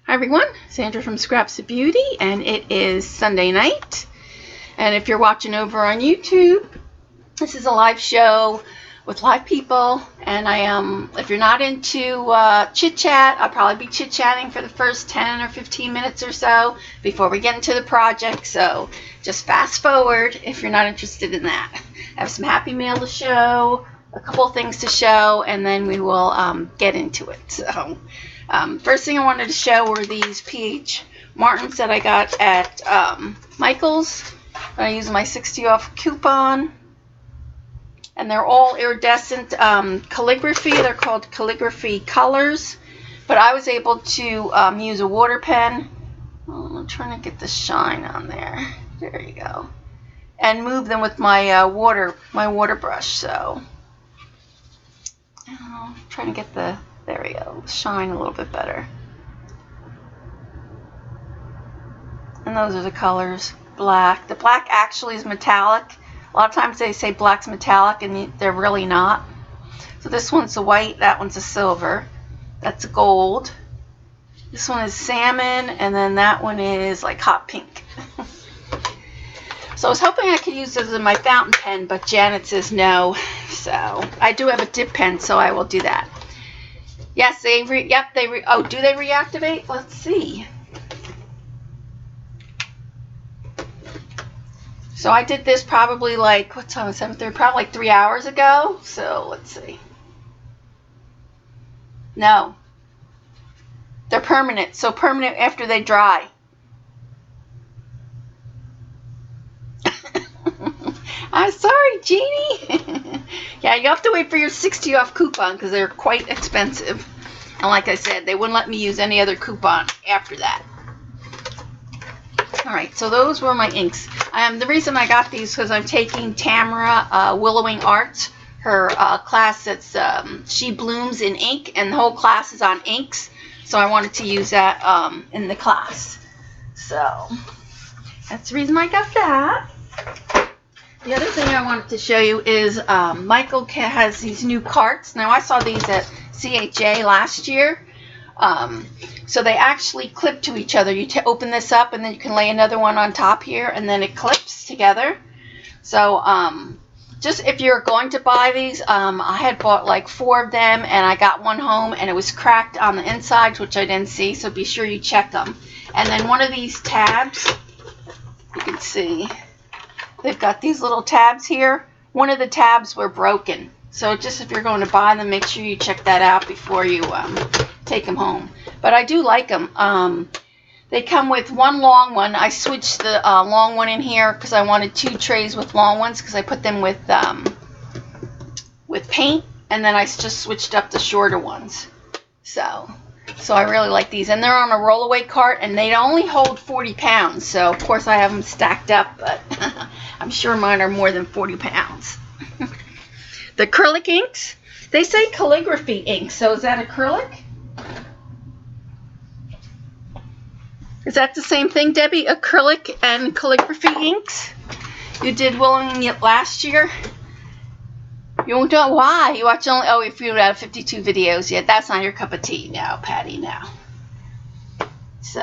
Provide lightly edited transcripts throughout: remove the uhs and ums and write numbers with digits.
Hi everyone, Sandra from Scraps of Beauty, and it is Sunday night. And if you're watching over on YouTube, this is a live show with live people. And if you're not into chit chat, I'll probably be chit chatting for the first 10 or 15 minutes or so before we get into the project. So just fast forward if you're not interested in that. I have some happy mail to show, a couple things to show, and then we will get into it. So. First thing I wanted to show were these PH Martins that I got at Michael's. I used my 60 off coupon. And they're all iridescent calligraphy. They're called calligraphy colors. But I was able to use a water pen. I'm trying to get the shine on there. There you go. And move them with my water brush. So I'm trying to get the... There we go. Shine a little bit better. And those are the colors. Black. The black actually is metallic. A lot of times they say black's metallic and they're really not. So this one's a white. That one's a silver. That's a gold. This one is salmon. And then that one is like hot pink. So I was hoping I could use this in my fountain pen, but Janet says no. So I do have a dip pen, so I will do that. Yes, do they reactivate? Let's see. So I did this probably like, what time is it? 7:30? Probably like 3 hours ago. So let's see. No. They're permanent. So permanent after they dry. I'm sorry, Jeannie. Yeah, you have to wait for your 60 off coupon because they're quite expensive. And like I said, they wouldn't let me use any other coupon after that. Alright, so those were my inks. The reason I got these because I'm taking Tamara Willowing Arts, her class that's She Blooms in Ink, and the whole class is on inks. So I wanted to use that in the class. So that's the reason I got that. The other thing I wanted to show you is Michael has these new carts. Now I saw these at CHA last year. So they actually clip to each other. You open this up and then you can lay another one on top here and then it clips together. So just if you're going to buy these, I had bought like 4 of them and I got one home and it was cracked on the inside, which I didn't see. So be sure you check them. And then one of these tabs, you can see. They've got these little tabs here. One of the tabs were broken. So just if you're going to buy them, make sure you check that out before you take them home. But I do like them. They come with one long one. I switched the long one in here because I wanted 2 trays with long ones because I put them with paint. And then I just switched up the shorter ones. So I really like these. And they're on a rollaway cart, and they only hold 40 pounds. So, of course, I have them stacked up, but I'm sure mine are more than 40 pounds. The acrylic inks, they say calligraphy ink. So is that acrylic? Is that the same thing, Debbie? Acrylic and calligraphy inks? You did Willowing last year? You won't know why. You watch only, if you have 52 videos yet. That's not your cup of tea now, Patty, now. So,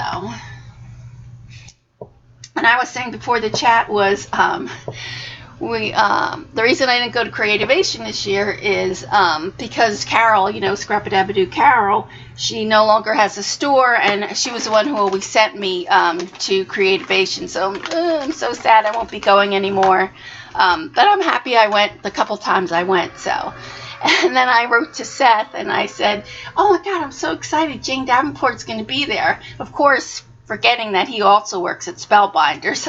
and I was saying before the chat was, the reason I didn't go to Creativation this year is because Carol, Scrap-a-Dabba-Doo Carol, she no longer has a store, and she was the one who always sent me to Creativation. So I'm so sad I won't be going anymore. But I'm happy I went the couple times I went. So, and then I wrote to Seth and I said, "Oh my God, I'm so excited! Jane Davenport's going to be there." Of course, forgetting that he also works at Spellbinders.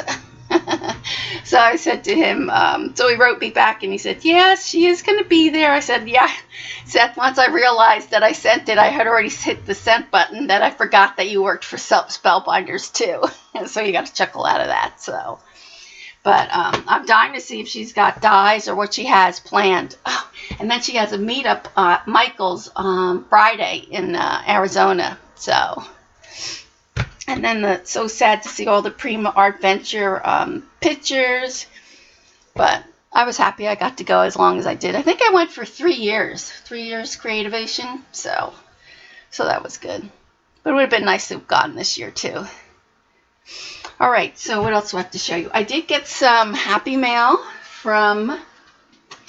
So I said to him, so he wrote me back and he said, "Yes, she is going to be there." I said, "Yeah." Seth, once I realized that I sent it, I had already hit the sent button, that I forgot that you worked for Spellbinders too. So you got a chuckle out of that. So. But I'm dying to see if she's got dyes or what she has planned. Oh, and then she has a meetup at Michael's Friday in Arizona. So, and then so sad to see all the Prima Art Venture pictures. But I was happy I got to go as long as I did. I think I went for 3 years. 3 years Creativation. So that was good. But it would have been nice to have gotten this year too. All right, so what else do I have to show you? I did get some Happy Mail from,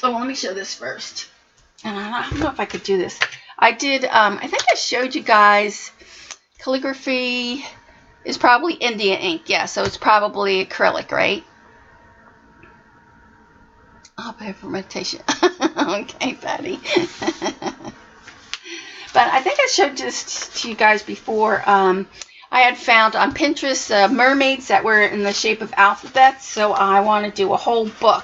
oh, let me show this first. And I don't know if I could do this. I did, I think I showed you guys, calligraphy is probably India ink. Yeah, so it's probably acrylic, right? I'll pay for meditation. Okay, Patti. But I think I showed this to you guys before. I had found on Pinterest mermaids that were in the shape of alphabets, so I want to do a whole book.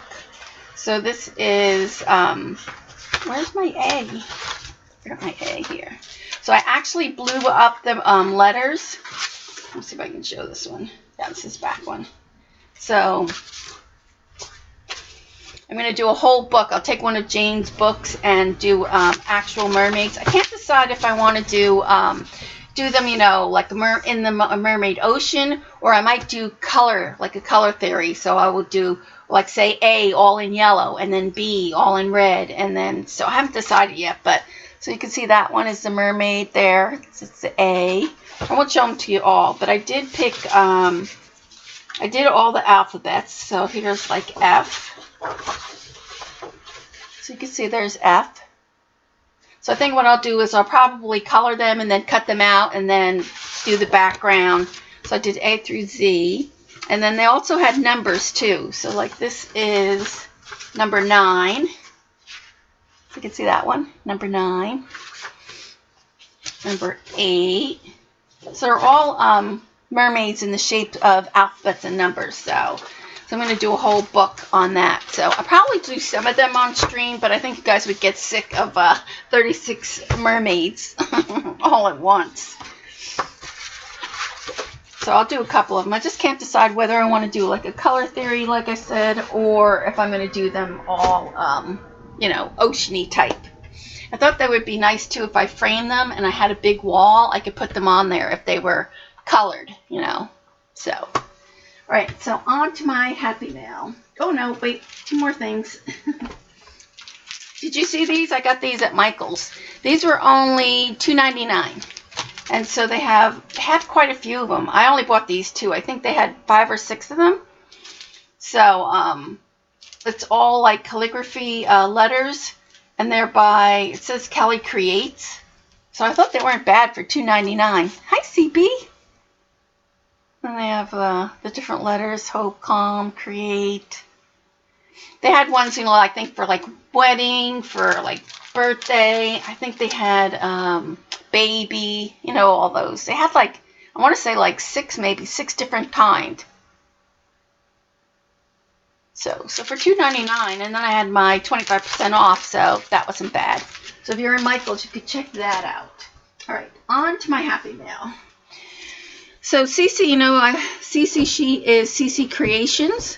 So this is, where's my A? I got my A here. So I actually blew up the letters. Let's see if I can show this one. Yeah, this is back one. So I'm going to do a whole book. I'll take one of Jane's books and do actual mermaids. I can't decide if I want to do them, you know, like in the mermaid ocean, or I might do color, like a color theory. So I will do, like, say A all in yellow, and then B all in red, and then, so I haven't decided yet, but, so you can see that one is the mermaid there. It's the A. I won't show them to you all, but I did pick, I did all the alphabets. So here's like F. So you can see there's F. So I think what I'll do is I'll probably color them and then cut them out and then do the background. So I did A through Z. And then they also had numbers too. So like this is number 9. You can see that one, number 9. Number 8. So they're all mermaids in the shape of alphabets and numbers. So I'm going to do a whole book on that. So I'll probably do some of them on stream, but I think you guys would get sick of 36 mermaids all at once. So I'll do a couple of them. I just can't decide whether I want to do like a color theory, like I said, or if I'm going to do them all, you know, oceany type. I thought that would be nice too if I framed them and I had a big wall. I could put them on there if they were colored, you know. So, all right, so on to my Happy Mail. Oh no, wait, 2 more things. Did you see these? I got these at Michael's. These were only $2.99. And so they had quite a few of them. I only bought these 2. I think they had 5 or 6 of them. So it's all like calligraphy letters. And they're by, it says Kelly Creates. So I thought they weren't bad for $2.99. Hi, CB. And they have the different letters, hope, calm, create. They had ones, you know, I think for like wedding, for like birthday. I think they had baby, you know, all those. They had like, I want to say like 6, maybe 6 different kinds. So for $2.99, and then I had my 25% off, so that wasn't bad. So if you're in Michael's, you could check that out. All right, on to my Happy Mail. So CeeCee, you know, CeeCee, she is CeeCee Creations.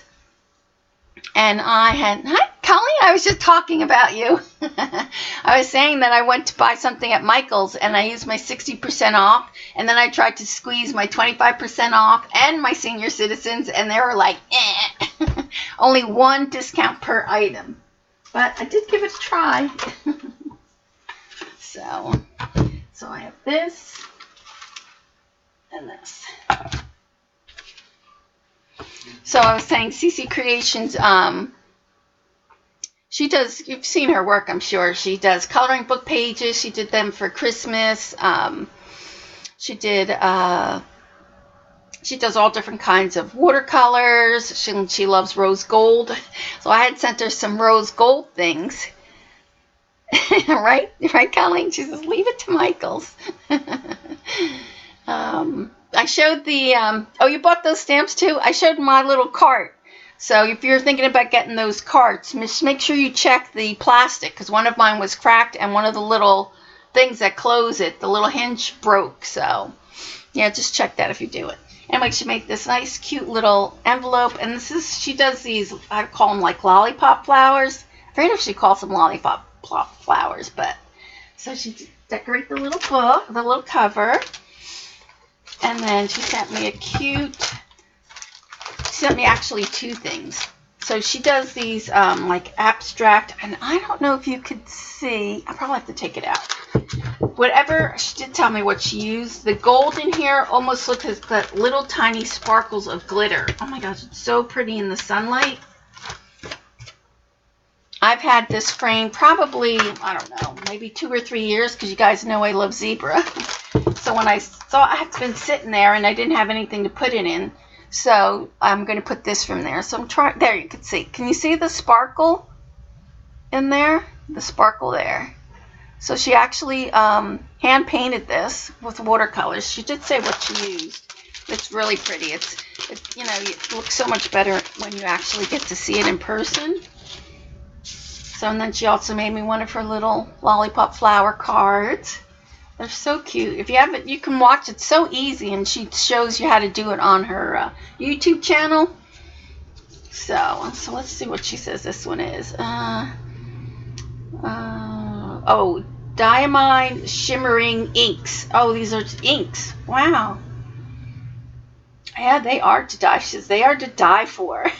And I had, hi, Colleen, I was just talking about you. I was saying that I went to buy something at Michael's and I used my 60% off. And then I tried to squeeze my 25% off and my senior citizens. And they were like, eh. Only 1 discount per item. But I did give it a try. So I have this and this. So I was saying CeeCee Creations, she does, you've seen her work, I'm sure. She does coloring book pages. She did them for Christmas. She does all different kinds of watercolors. She loves rose gold. So I had sent her some rose gold things. Right, Colleen? She says, leave it to Michael's. I showed the, oh, you bought those stamps too? I showed my little cart. So if you're thinking about getting those carts, just make sure you check the plastic, because one of mine was cracked and one of the little things that close it, the little hinge broke. So yeah, just check that if you do it. Anyway, she made this nice, cute little envelope. And this is, she does these, I call them like lollipop flowers. I forget if she calls them lollipop flowers, but so she decorate the little book, the little cover. And then she sent me she sent me actually 2 things. So she does these like abstract, and I don't know if you could see, I probably have to take it out. whatever, she did tell me what she used. The gold in here almost looks like the little tiny sparkles of glitter. Oh my gosh, it's so pretty in the sunlight. I've had this frame probably, I don't know, maybe 2 or 3 years, because you guys know I love zebra. So when I saw it's been sitting there and I didn't have anything to put it in, so I'm going to put this from there. So I'm trying, there you can see. Can you see the sparkle in there? The sparkle there. So she actually hand painted this with watercolors. She did say what she used. It's really pretty. It's you know, it looks so much better when you actually get to see it in person. So, and then she also made me one of her little lollipop flower cards. They're so cute. If you haven't, you can watch it. So easy, and she shows you how to do it on her YouTube channel. So let's see what she says this one is. Oh, diamond shimmering inks. Oh, these are inks. Wow. Yeah, they are to die. She says they are to die for.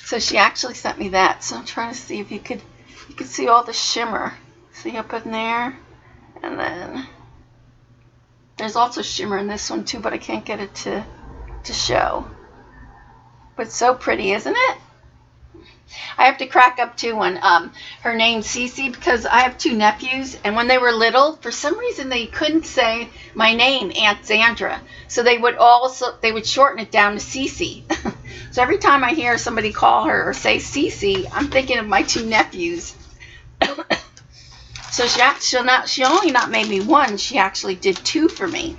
So she actually sent me that. So I'm trying to see if you could see all the shimmer. See up in there? And then there's also shimmer in this one too, but I can't get it to show. But it's so pretty, isn't it? I have to crack up too when her name's CeeCee, because I have 2 nephews, and when they were little, for some reason they couldn't say my name, Aunt Sandra. So they would shorten it down to CeeCee. So every time I hear somebody call her or say CeeCee, I'm thinking of my 2 nephews. So she only not made me 1, she actually did 2 for me.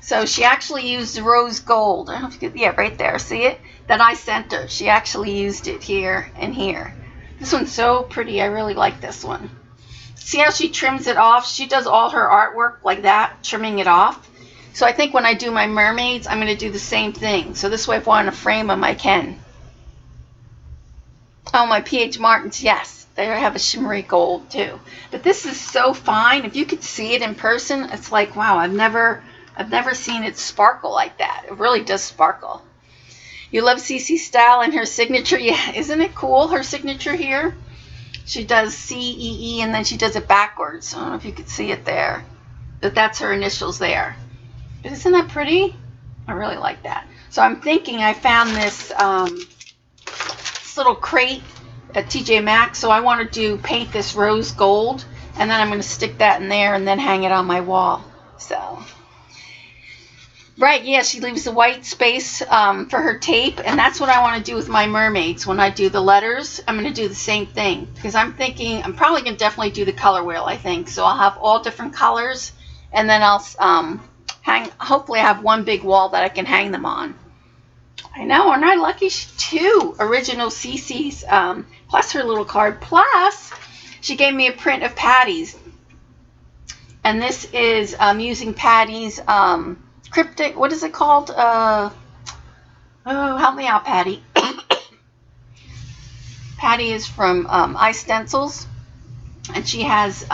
So she actually used the rose gold. I don't know if you could, yeah, right there. See it? That I sent her. She actually used it here and here. This one's so pretty. I really like this one. See how she trims it off? She does all her artwork like that, trimming it off. So I think when I do my mermaids, I'm going to do the same thing. So this way, if I want to frame them, I can. Oh, my P.H. Martins, yes. They have a shimmery gold too. But this is so fine. If you could see it in person, it's like, wow, I've never seen it sparkle like that. It really does sparkle. You love CeeCee's style and her signature. Yeah, isn't it cool, her signature here? She does C-E-E, and then she does it backwards. I don't know if you could see it there. But that's her initials there. But isn't that pretty? I really like that. So I'm thinking I found this little crate at TJ Maxx. So I want to paint this rose gold. And then I'm going to stick that in there and then hang it on my wall. So... right, yeah, she leaves the white space for her tape, and that's what I want to do with my mermaids. When I do the letters, I'm going to do the same thing, because I'm thinking I'm probably going to definitely do the color wheel, I think. So I'll have all different colors, and then I'll hopefully I have one big wall that I can hang them on. I know, aren't I lucky? 2 original CeeCee's, plus her little card, plus she gave me a print of Patti's. And this is using Patti's cryptic, what is it called? Oh, help me out, Patti. Patti is from Istencils, and she has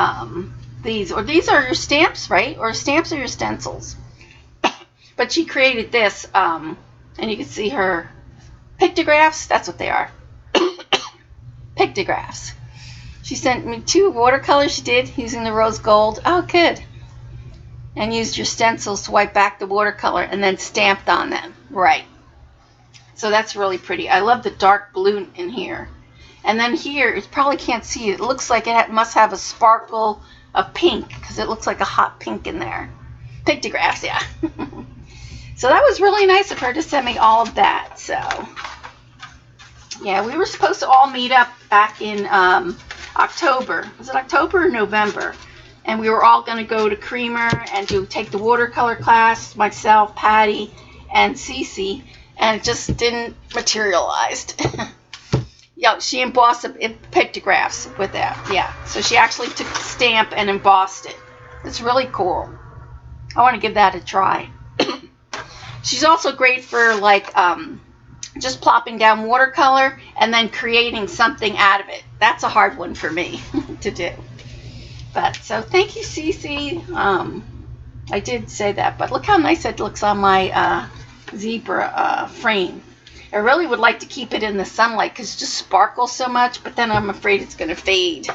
these are your stamps, right? Or stamps are your stencils. But she created this, and you can see her pictographs. That's what they are. Pictographs. She sent me 2 watercolors she did using the rose gold. Oh, good. And used your stencils to wipe back the watercolor and then stamped on them. Right. So that's really pretty. I love the dark blue in here. And then here, you probably can't see it. It looks like it must have a sparkle of pink, because it looks like a hot pink in there. Pictographs, yeah. So that was really nice of her to send me all of that. So, yeah, we were supposed to all meet up back in October. Was it October or November? And we were all going to go to Creamer and take the watercolor class, myself, Patti, and CeeCee, and it just didn't materialize. Yeah, she embossed pictographs with that. Yeah, so she actually took the stamp and embossed it. It's really cool. I want to give that a try. She's also great for like just plopping down watercolor and then creating something out of it. That's a hard one for me to do. But so thank you, CeeCee. I did say that, but look how nice it looks on my zebra frame. I really would like to keep it in the sunlight because it just sparkles so much, but then I'm afraid it's going to fade.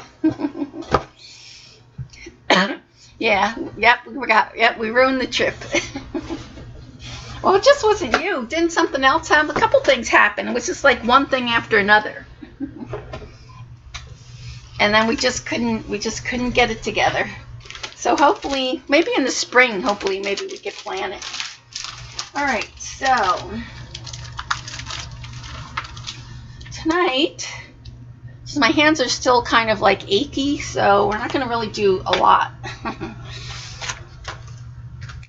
Yeah, we ruined the trip. Well, it just wasn't you. Didn't something else happen? A couple things happened. It was just like one thing after another. And then we just couldn't get it together. So hopefully, maybe in the spring, maybe we could plan it. All right, so tonight, so my hands are still kind of like achy, so we're not going to really do a lot.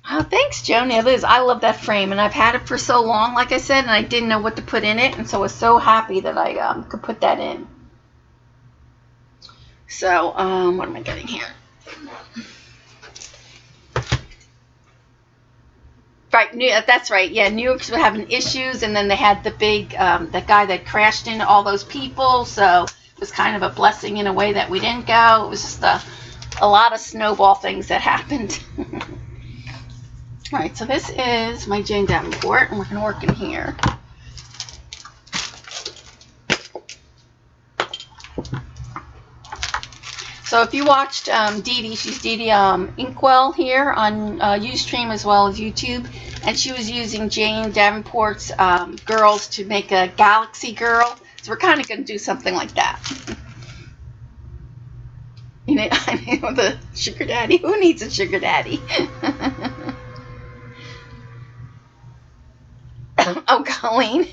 Oh, thanks, Joni. Liz, I love that frame, and I've had it for so long, like I said, and I didn't know what to put in it, and so I was so happy that I could put that in. So, what am I getting here? Right, that's right. Yeah, New York was having issues, and then they had the big, the guy that crashed into all those people, so it was kind of a blessing in a way that we didn't go. It was just a lot of snowball things that happened. All right, so this is my Jane Davenport, and we're going to work in here. So if you watched Dede, she's Dede Inkwell here on Ustream as well as YouTube, and she was using Jane Davenport's girls to make a galaxy girl. So we're kind of going to do something like that. You know, I know the sugar daddy. Who needs a sugar daddy? Oh, Colleen.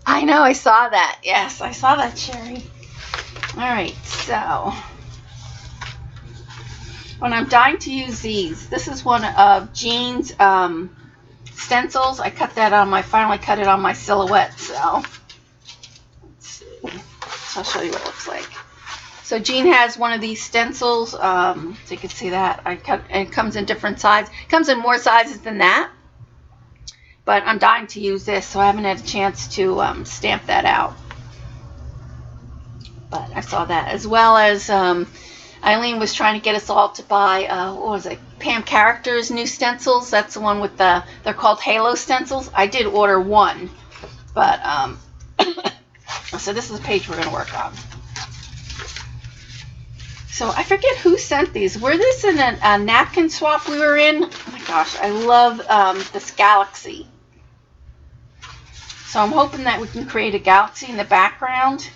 I know, I saw that. Yes, I saw that, Sherry. All right, so when I'm dying to use these, this is one of Jean's stencils. I cut that on finally cut it on my silhouette. So let's see. So I'll show you what it looks like. So Jean has one of these stencils. So you can see that I cut, and it comes in different sizes. It comes in more sizes than that. But I'm dying to use this, so I haven't had a chance to stamp that out. But I saw that, as well as Eileen was trying to get us all to buy, what was it, Pam Character's new stencils. That's the one with they're called Halo stencils. I did order one, but so this is the page we're going to work on. So I forget who sent these. Were this in a napkin swap we were in? Oh my gosh, I love this galaxy. So I'm hoping that we can create a galaxy in the background.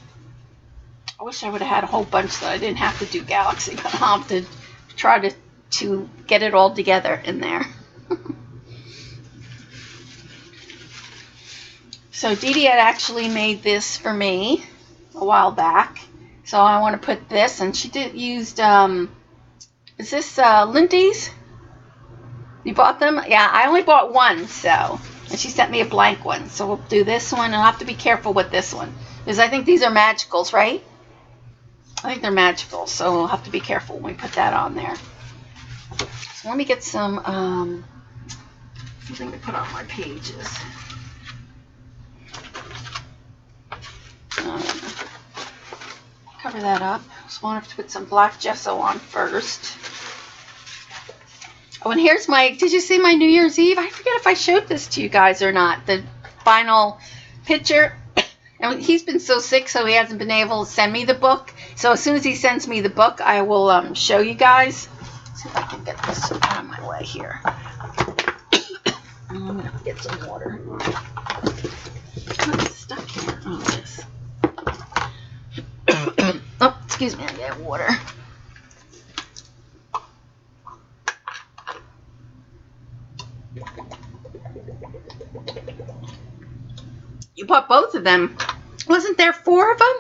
I wish I would have had a whole bunch so I didn't have to do galaxy, but I'll have to try to get it all together in there. So Dede had actually made this for me a while back. So I want to put this, and she used, is this Lindy's? You bought them? Yeah, I only bought one, so. And she sent me a blank one. So we'll do this one. I'll have to be careful with this one, because I think these are magicals, right? I think they're magicals, so we'll have to be careful when we put that on there. So let me get some, something to put on my pages. Cover that up. Just want to put some black gesso on first. Oh, and here's did you see my New Year's Eve? I forget if I showed this to you guys or not. The final picture. And he's been so sick, so he hasn't been able to send me the book. So as soon as he sends me the book, I will show you guys. Let's see if I can get this out of my way here. I'm going to get some water. What's stuck here? Oh, this. Oh, excuse me, I get water. You bought both of them. Wasn't there 4 of them?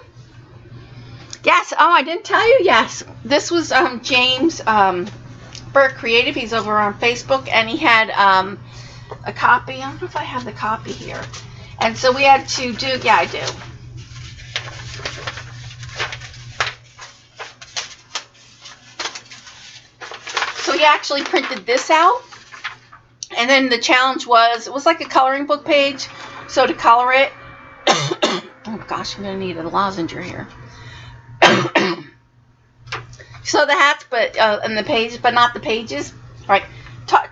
Yes. Oh, I didn't tell you. Yes. This was James Burke Creative. He's over on Facebook, and he had a copy. I don't know if I have the copy here. And so we had to do, yeah, I do. So he actually printed this out. And then the challenge was, it was like a coloring book page. So to color it, oh gosh, I'm going to need a lozenge here. So the hats, but and the pages, but not the pages. All right,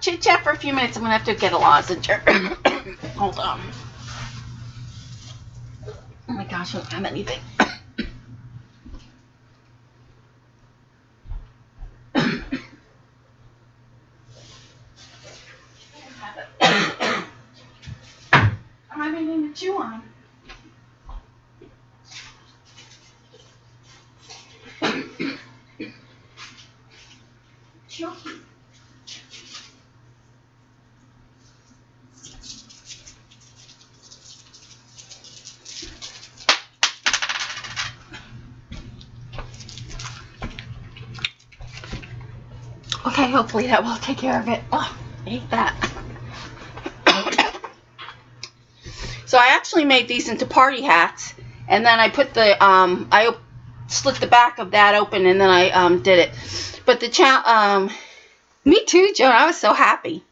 chit chat for a few minutes. I'm gonna have to get a lozenge. Hold on. Oh my gosh, I don't have anything. I don't have anything to chew on. Okay, hopefully that will take care of it. Oh, I hate that. So I actually made these into party hats, and then I put the I slit the back of that open, and then I did it. But the me too, Joan. I was so happy.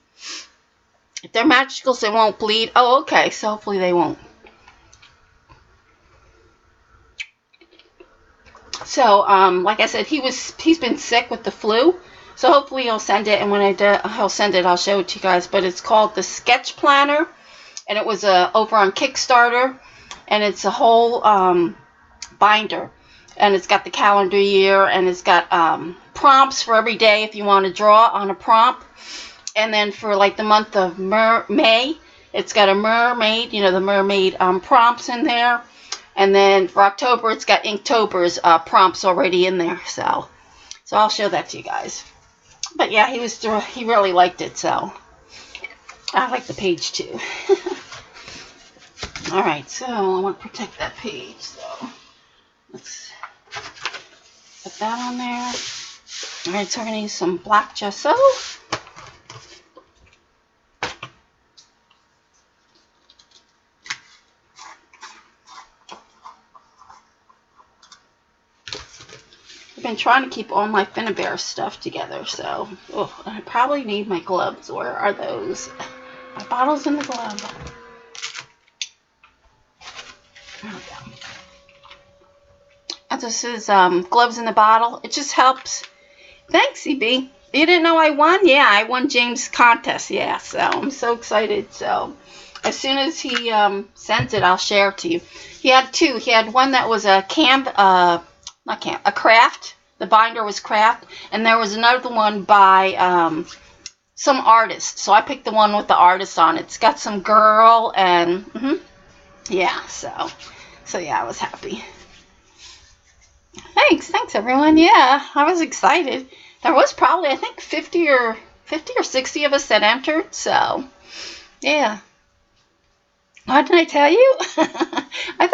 If they're magicals, they won't bleed. Oh, okay. So hopefully they won't. So like I said, he's been sick with the flu. So hopefully he'll send it, and when he'll send it, I'll show it to you guys. But it's called the Sketch Planner, and it was over on Kickstarter, and it's a whole binder, and it's got the calendar year, and it's got prompts for every day if you want to draw on a prompt, and then for like the month of May, it's got a mermaid, the mermaid prompts in there, and then for October, it's got Inktober's prompts already in there. So I'll show that to you guys. But yeah, he really liked it, so I like the page too. All right, so I want to protect that page, so let's put that on there. All right, so we're gonna use some black gesso. I've been trying to keep all my Finnabair stuff together, so I probably need my gloves. Where are those? My bottle's in the glove. There we go. And this is gloves in the bottle. It just helps. Thanks, EB. You didn't know I won? Yeah, I won James' contest. Yeah, so I'm so excited. So as soon as he sends it, I'll share it to you. He had two. He had one that was a craft. The binder was craft, and there was another one by some artist. So I picked the one with the artist on it. It's got some girl and yeah. So yeah, I was happy. Thanks everyone. Yeah, I was excited. There was probably I think 50 or 60 of us that entered. So yeah. What did I tell you? I thought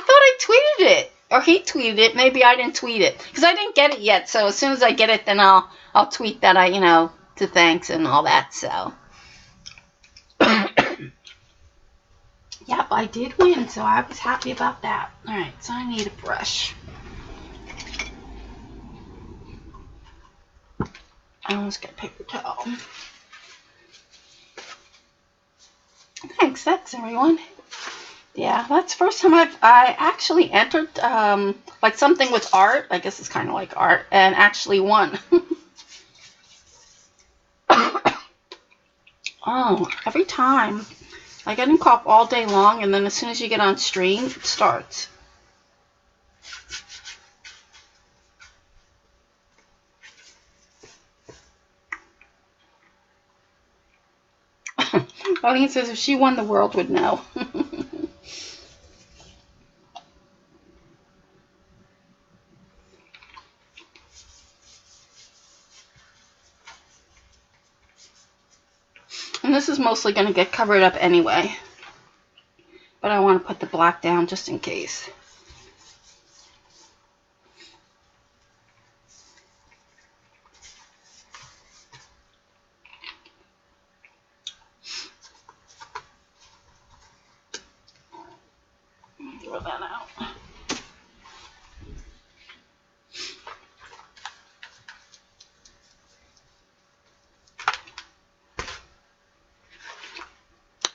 I tweeted it. Or he tweeted it. Maybe I didn't tweet it. Because I didn't get it yet. So as soon as I get it, then I'll tweet that to thanks and all that. So. Yep, I did win. So I was happy about that. Alright, so I need a brush. I almost got a paper towel. Thanks everyone. Yeah, that's the first time I actually entered like something with art. I guess it's kind of like art, and actually won. Oh, every time. I get in cough all day long, and then as soon as you get on stream, it starts. Pauline says if she won, the world would know. And this is mostly going to get covered up anyway. But I want to put the black down just in case. Throw that out.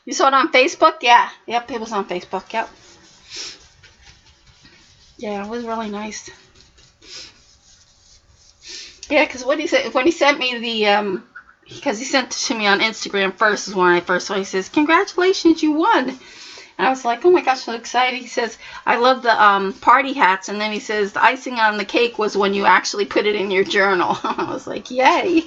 You saw it on Facebook? Yeah. Yep, it was on Facebook. Yep. Yeah, it was really nice. Yeah, because when he sent me the because he sent it to me on Instagram first is when I first saw it. He says, "Congratulations, you won." And I was like, "Oh my gosh, so excited." He says, "I love the party hats." And then he says, "The icing on the cake was when you actually put it in your journal." I was like, "Yay."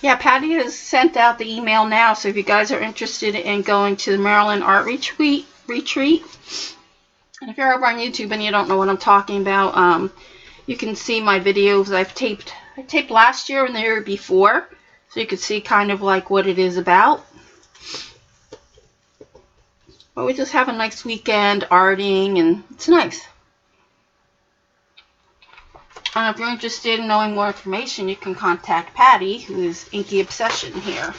Yeah, Patti has sent out the email now, so if you guys are interested in going to the Maryland Art Retreat, and if you're over on YouTube and you don't know what I'm talking about, you can see my videos I taped last year and the year before, so you can see kind of like what it is about. But we just have a nice weekend arting, and it's nice. And if you're interested in knowing more information, you can contact Patti, who is Inky Obsession here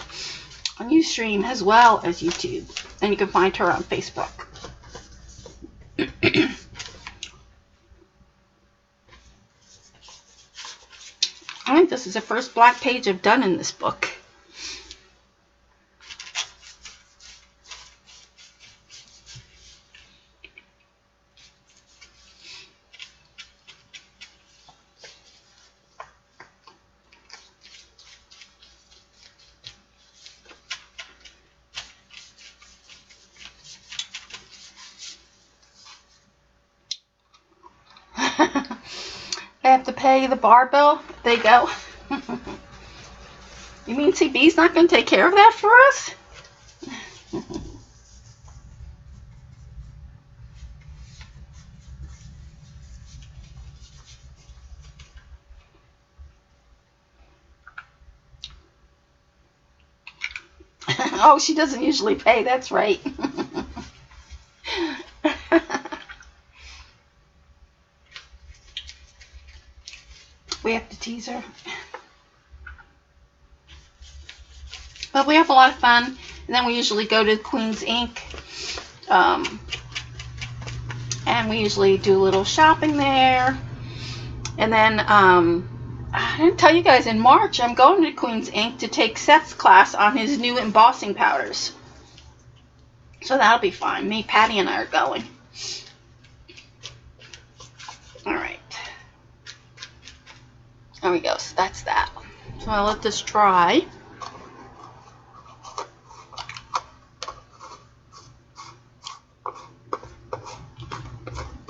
on Ustream as well as YouTube. And you can find her on Facebook. I think this is the first black page I've done in this book. I have to pay the bar bill. There you go. You mean CB's not going to take care of that for us? Oh, she doesn't usually pay. That's right. We have to tease her. But we have a lot of fun. And then we usually go to Queen's Ink. And we usually do a little shopping there. And then, I didn't tell you guys, in March, I'm going to Queen's Ink to take Seth's class on his new embossing powders. So that'll be fun. Me, Patti, and I are going. Alright. There we go. So that's that. So I'll let this dry.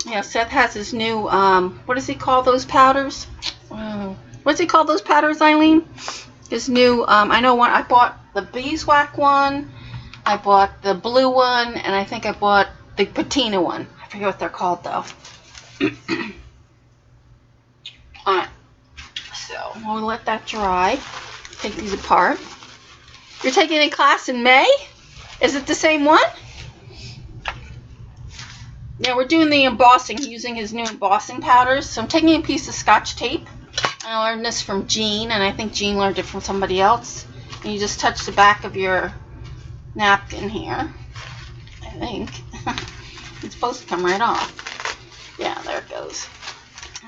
Yeah, Seth has his new, what does he call those powders? What does he call those powders, Eileen? His new, I know one, I bought the beeswax one, I bought the blue one, and I think I bought the patina one. I forget what they're called, though. Alright, so we'll let that dry. Take these apart. You're taking a class in May? Is it the same one? Yeah, we're doing the embossing using his new embossing powders. So I'm taking a piece of Scotch tape. I learned this from Jean, and I think Jean learned it from somebody else. And you just touch the back of your napkin here. I think. It's supposed to come right off. Yeah, there it goes.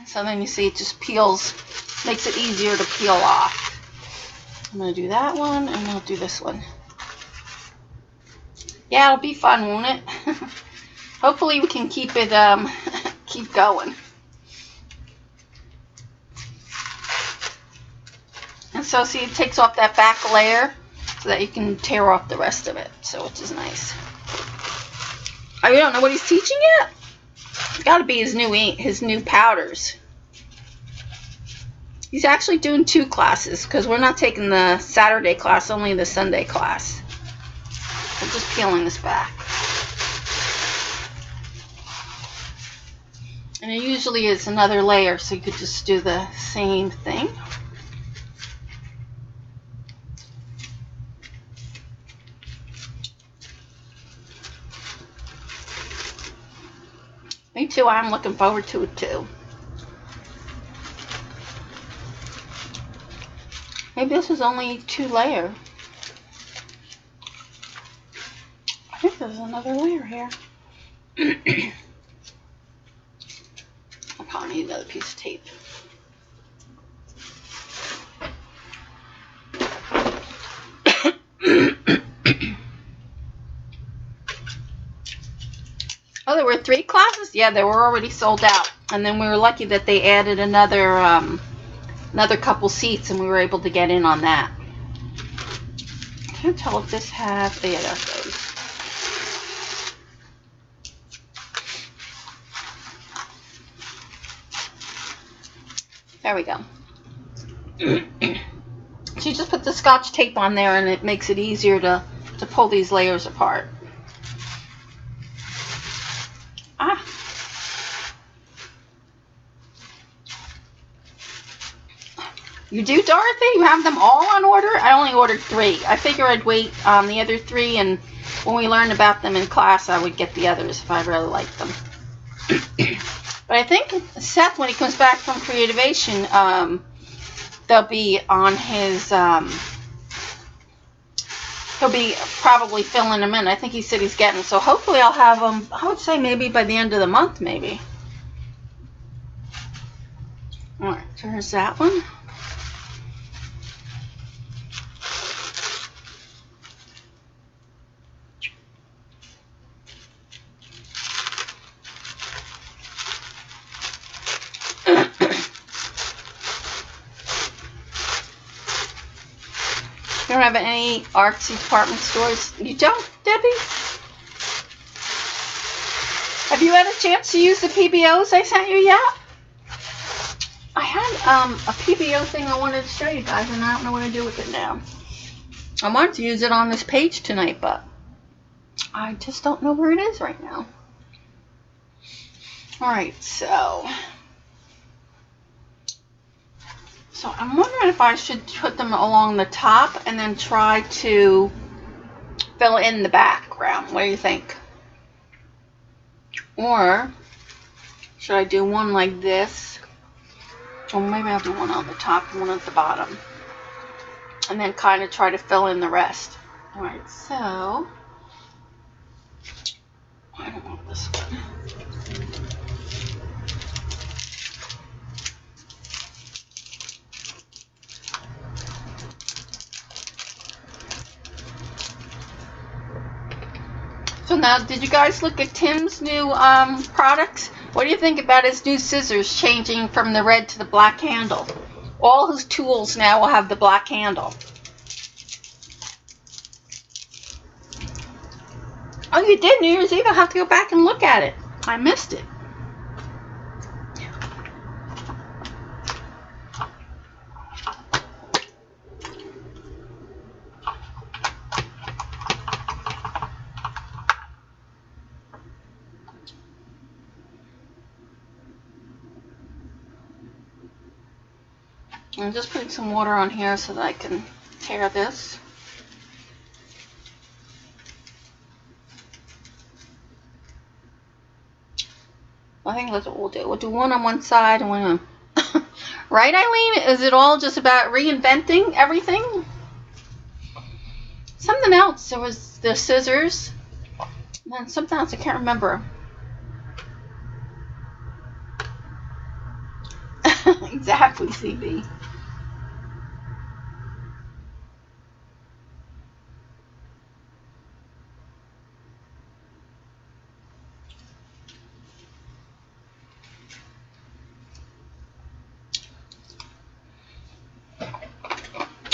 So then you see it just peels, makes it easier to peel off. I'm going to do that one, and I'll do this one. Yeah, it'll be fun, won't it? Hopefully we can keep it, keep going. And so see, it takes off that back layer so that you can tear off the rest of it, so which is nice. Oh, you don't know what he's teaching yet? It's got to be his new powders. He's actually doing 2 classes because we're not taking the Saturday class, only the Sunday class. I'm just peeling this back. And it usually is another layer, so you could just do the same thing. Me too, I'm looking forward to it too. Maybe this is only 2 layer. I think there's another layer here. I'll probably need another piece of tape. 3 classes? Yeah, they were already sold out. And then we were lucky that they added another couple seats, and we were able to get in on that. I can't tell if this has... Yeah, that goes. There we go. So you just put the Scotch tape on there, and it makes it easier to pull these layers apart. Ah. You do, Dorothy? You have them all on order? I only ordered 3. I figure I'd wait on the other 3, and when we learn about them in class, I would get the others if I really liked them. But I think Seth, when he comes back from Creativation, they'll be on his, he'll be probably filling them in. I think he said he's getting, so hopefully I'll have them, I would say maybe by the end of the month, maybe. All right, so here's that one. You don't have any artsy department stores? You don't, Debbie? Have you had a chance to use the PBOs I sent you yet? I had a PBO thing I wanted to show you guys, and I don't know what to do with it now. I wanted to use it on this page tonight, but I just don't know where it is right now. Alright, so I'm wondering if I should put them along the top and then try to fill in the background. What do you think? Or should I do one like this? Or maybe I'll do one on the top and one at the bottom. And then kind of try to fill in the rest. Alright, so I don't want this one. So now, did you guys look at Tim's new products? What do you think about his new scissors changing from the red to the black handle? All his tools now will have the black handle. Oh, you did? New Year's Eve? I'll have to go back and look at it. I missed it. I'm just putting some water on here so that I can tear this. I think that's what we'll do. We'll do one on one side and one on... Right, Eileen? Is it all just about reinventing everything? Something else. There was the scissors. And then something else I can't remember. Exactly, CB.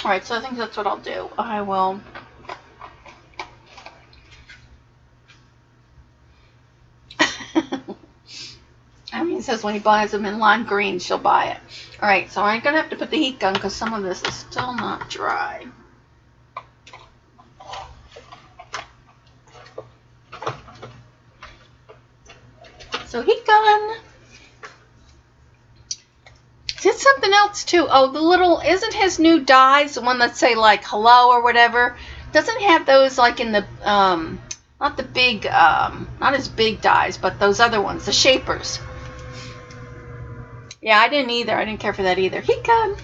Alright, so I think that's what I'll do. I will... I mean, it says when he buys them in lime green, she'll buy it. Alright, so I'm going to have to put the heat gun because some of this is still not dry. So heat gun. Did something else too. Oh, the little, isn't his new dies the one that say like hello or whatever? Doesn't have those like in the, not the big, not as big dies, but those other ones, the shapers. Yeah, I didn't either. I didn't care for that either. Heat gun.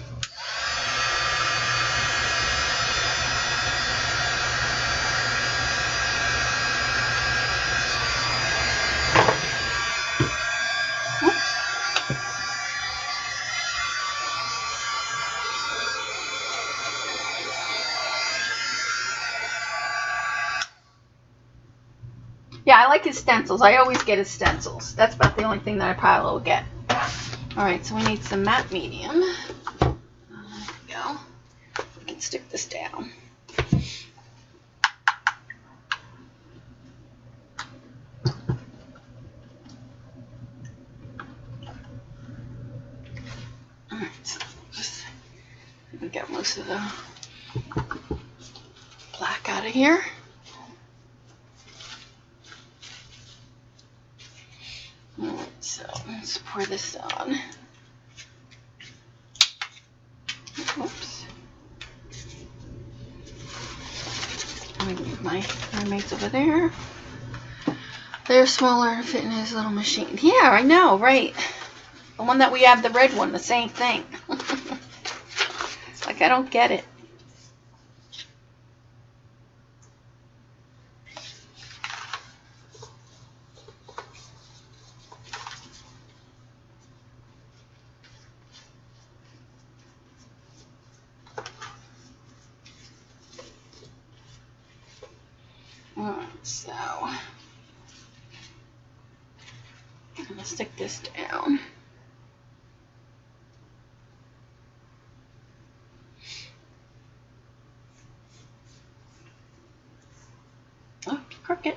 Yeah, I like his stencils. I always get his stencils. That's about the only thing that I probably will get. Alright, so we need some matte medium. There we go. We can stick this down. Alright, so just get most of the black out of here. Alright, so let's pour this on. Oops. I'm going to move my mermaids over there. They're smaller and fit in his little machine. Yeah, I know, right? The one that we have, the red one, the same thing. It's like, I don't get it. Alright, so I'm going to stick this down. Oh, crooked.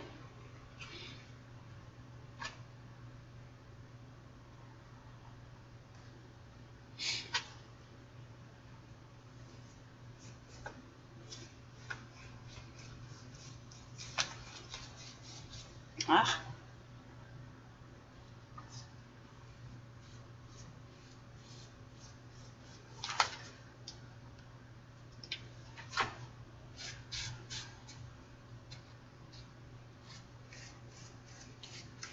Ah.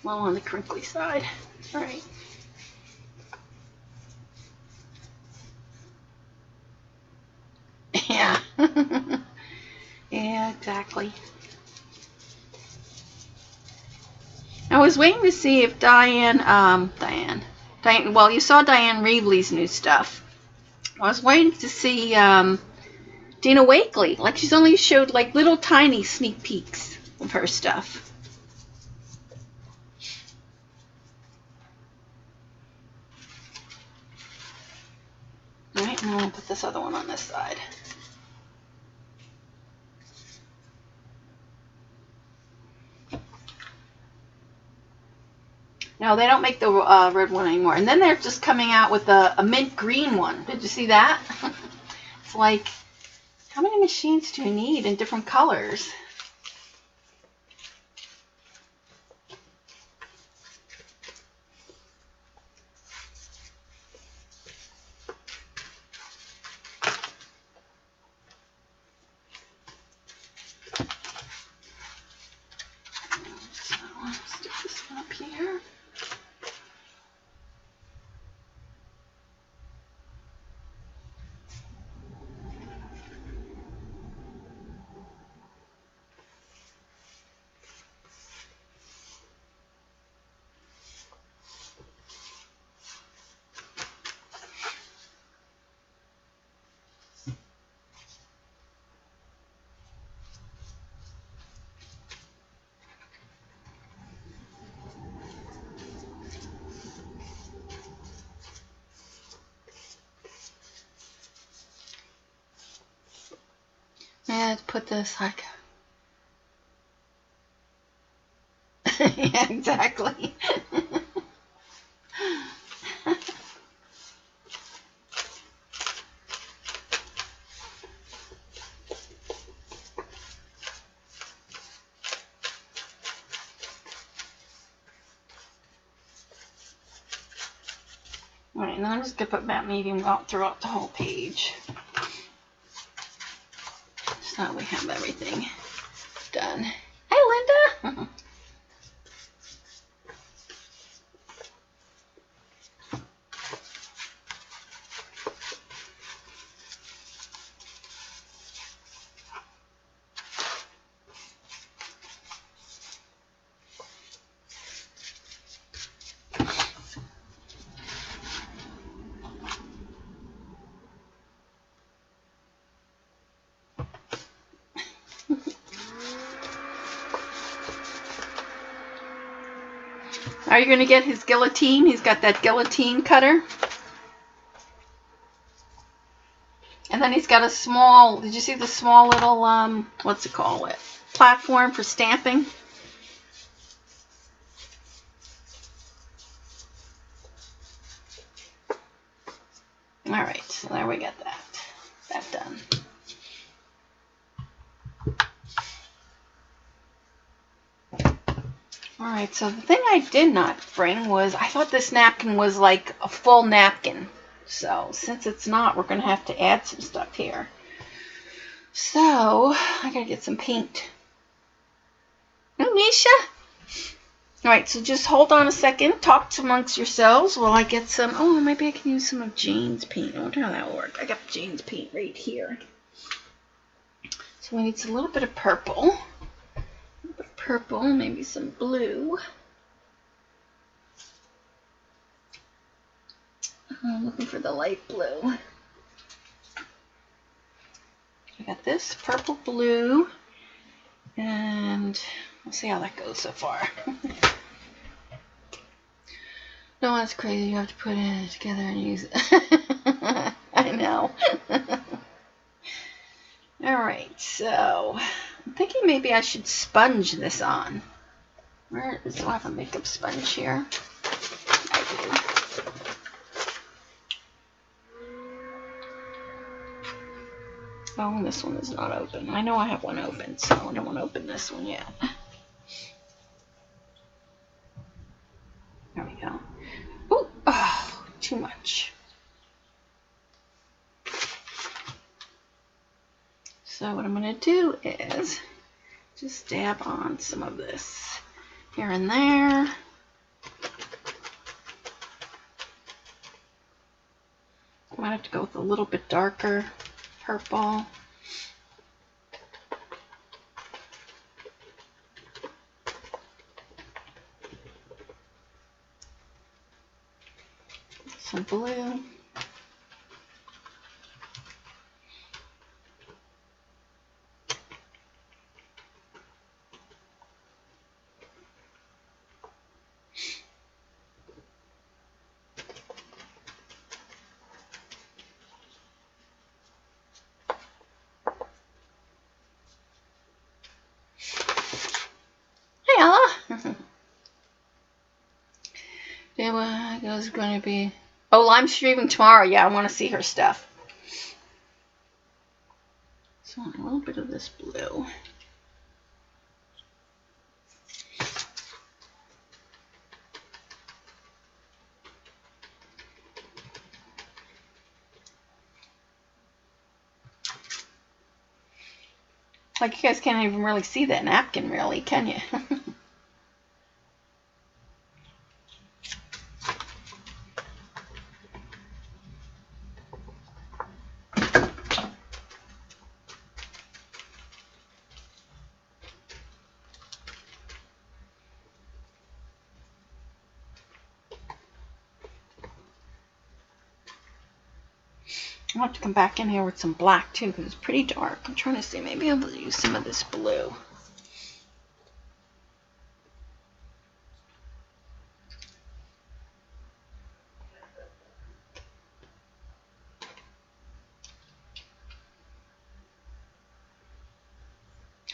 Well, on the crinkly side. All right. Yeah. Yeah, exactly. I was waiting to see if Diane, well, you saw Diane Reevely's new stuff. I was waiting to see Dina Wakley. Like, she's only showed like little tiny sneak peeks of her stuff. All right, now I'll put this other one on this side. No, they don't make the red one anymore. And then they're just coming out with a mint green one. Did you see that? It's like, how many machines do you need in different colors? So, stick this one up here. Yeah, let's put this like. Yeah, exactly. Alright, and then I'm just going to put matte medium out throughout the whole page. So we have everything done. Hi, Linda! Are you going to get his guillotine? He's got that guillotine cutter. And then he's got a small, did you see the small little, what's it called? Platform for stamping. All right, so there we get that done. All right, so the thing I did not bring was, I thought this napkin was like a full napkin. So since it's not, we're going to have to add some stuff here. So I got to get some paint. Oh, Misha. All right, so just hold on a second. Talk amongst yourselves while I get some. Oh, maybe I can use some of Jane's paint. I wonder how that will work. I got Jane's paint right here. So we need a little bit of purple. A little bit of purple, maybe some blue. I'm looking for the light blue. I got this purple, blue, and we'll see how that goes so far. No, that's crazy. You have to put it together and use it. I know. Alright, so I'm thinking maybe I should sponge this on. Where is, do I have a makeup sponge here? I do. Oh, this one is not open. I know I have one open, so I don't want to open this one yet. There we go. Ooh, oh, too much. So what I'm going to do is just dab on some of this here and there. I might have to go with a little bit darker purple. Some blue. Hey, Ella. Dewago's going to be... Oh, I'm streaming tomorrow. Yeah, I want to see her stuff. So a little bit of this blue. Like, you guys can't even really see that napkin, really, can you? I'll have to come back in here with some black, too, because it's pretty dark. I'm trying to see. Maybe I'll use some of this blue.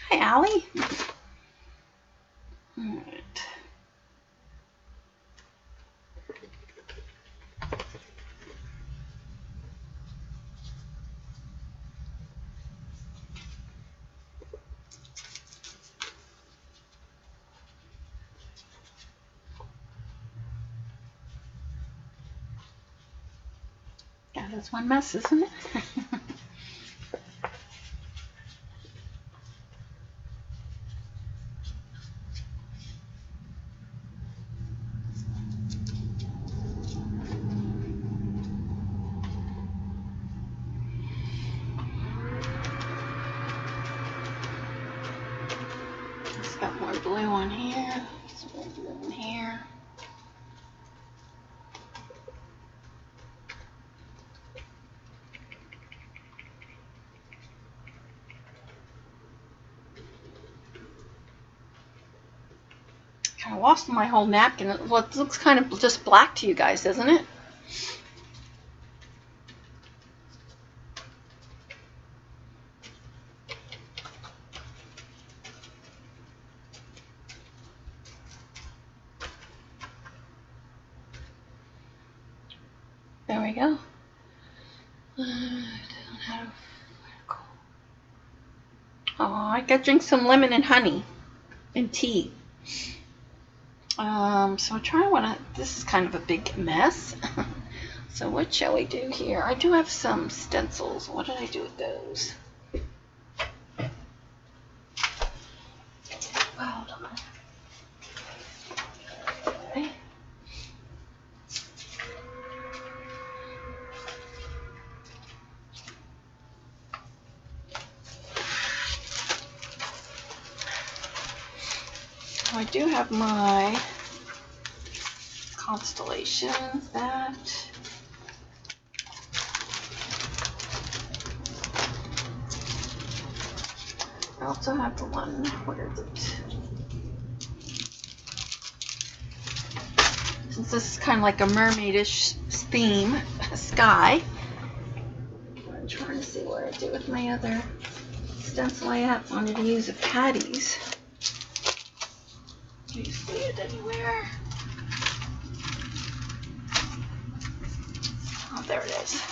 Hi, Allie. All right. Yeah, that's one mess, isn't it? It's got more blue on here. Some more blue in here. I lost my whole napkin. It looks kind of just black to you guys, doesn't it? There we go. Oh, I could drink some lemon and honey and tea. So I try one. This is kind of a big mess. So what shall we do here? I do have some stencils. What did I do with those? Hold on. Okay. I do have my constellations. That. I also have the one. Where is it? Since this is kind of like a mermaidish theme, sky. I'm trying to see what I do with my other stencil I wanted to use of Patti's. Do you see it anywhere? Oh, there it is.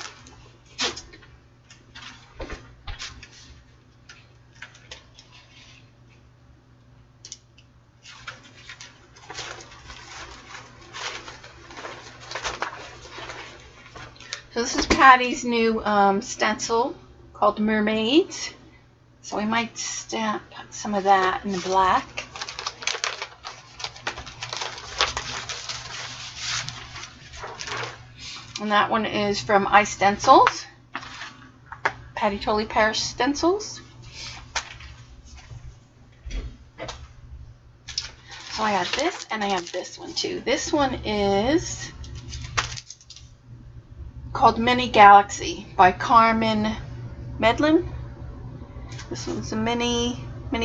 So this is Patti's new stencil called Mermaids. So we might stamp some of that in the black. And that one is from Istencils, Patti Tolley Parrish Stencils. So I have this and I have this one too. This one is called Mini Galaxy by Carmen Medlin. This one's a Mini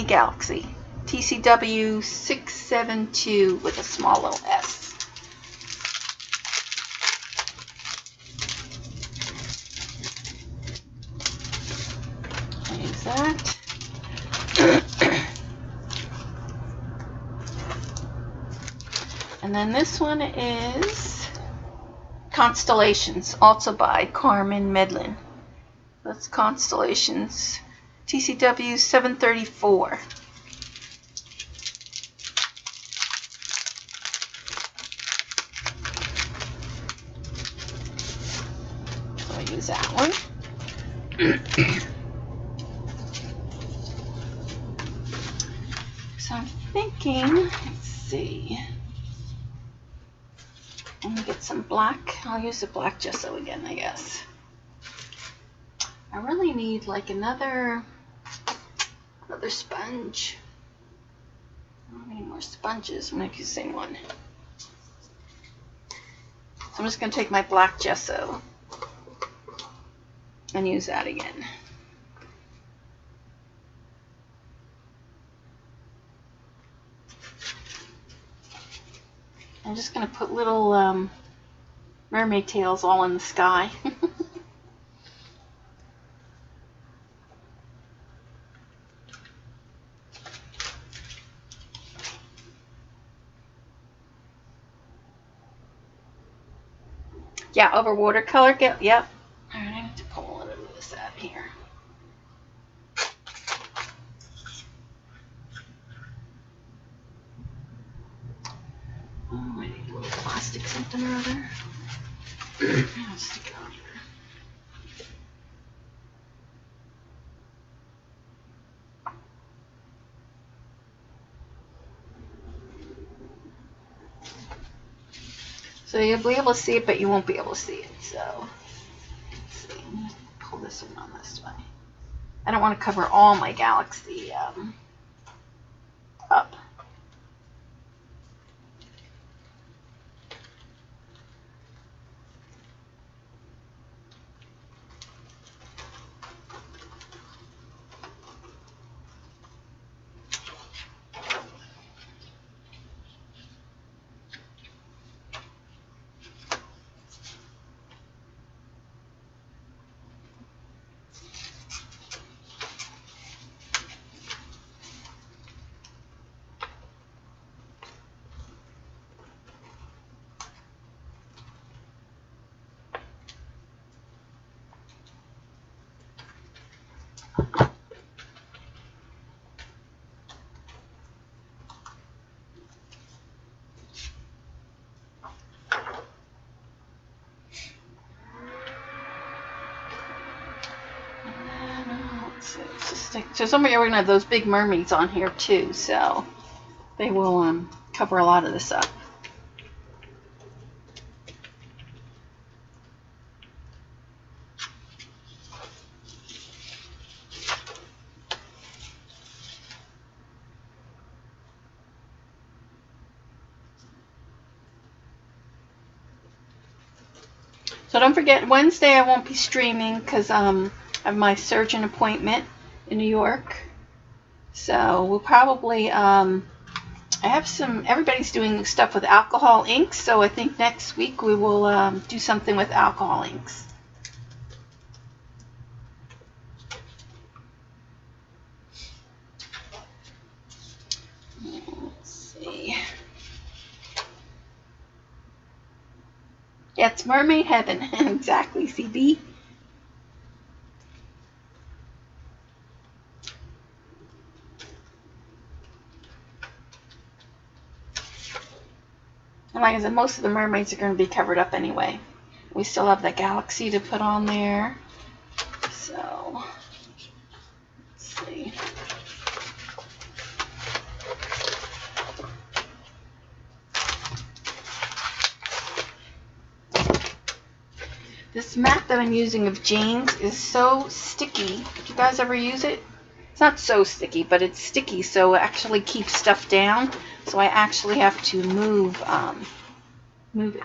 Galaxy. TCW 672 with a small little S. Use that. And then this one is Constellations, also by Carmen Medlin. That's Constellations, TCW 734. So I use that one. So I'm thinking, let's see. I'm gonna get some black. I'll use the black gesso again, I guess. I really need like another sponge. I don't have any more sponges. I'm gonna use the same one. So I'm just gonna take my black gesso and use that again. I'm just going to put little mermaid tails all in the sky. Yeah, over watercolor. Yep. Alright, I need to pull a little bit of this out here. Oh, I need a little plastic something or other. I'll stick it on here. So you'll be able to see it, but you won't be able to see it. So, let's see. I'm going to pull this one on this way. I don't want to cover all my galaxy up. So some of you are going to have those big mermaids on here too, so they will cover a lot of this up. So don't forget, Wednesday I won't be streaming because I have my surgeon appointment in New York. So we'll probably, I have everybody's doing stuff with alcohol inks, so I think next week we will do something with alcohol inks. Let's see. Yeah, it's mermaid heaven. Exactly, CB. And like I said, most of the mermaids are going to be covered up anyway. We still have the galaxy to put on there. So, let's see. This mat that I'm using of Jane's is so sticky. Did you guys ever use it? It's not so sticky, but it's sticky, so it actually keeps stuff down. So I actually have to move it.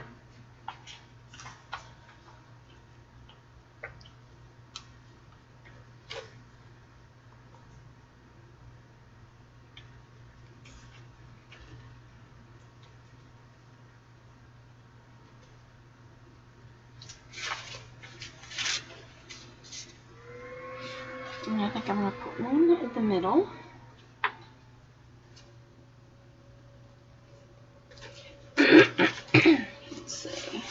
And I think I'm going to put one in the middle. Let's see.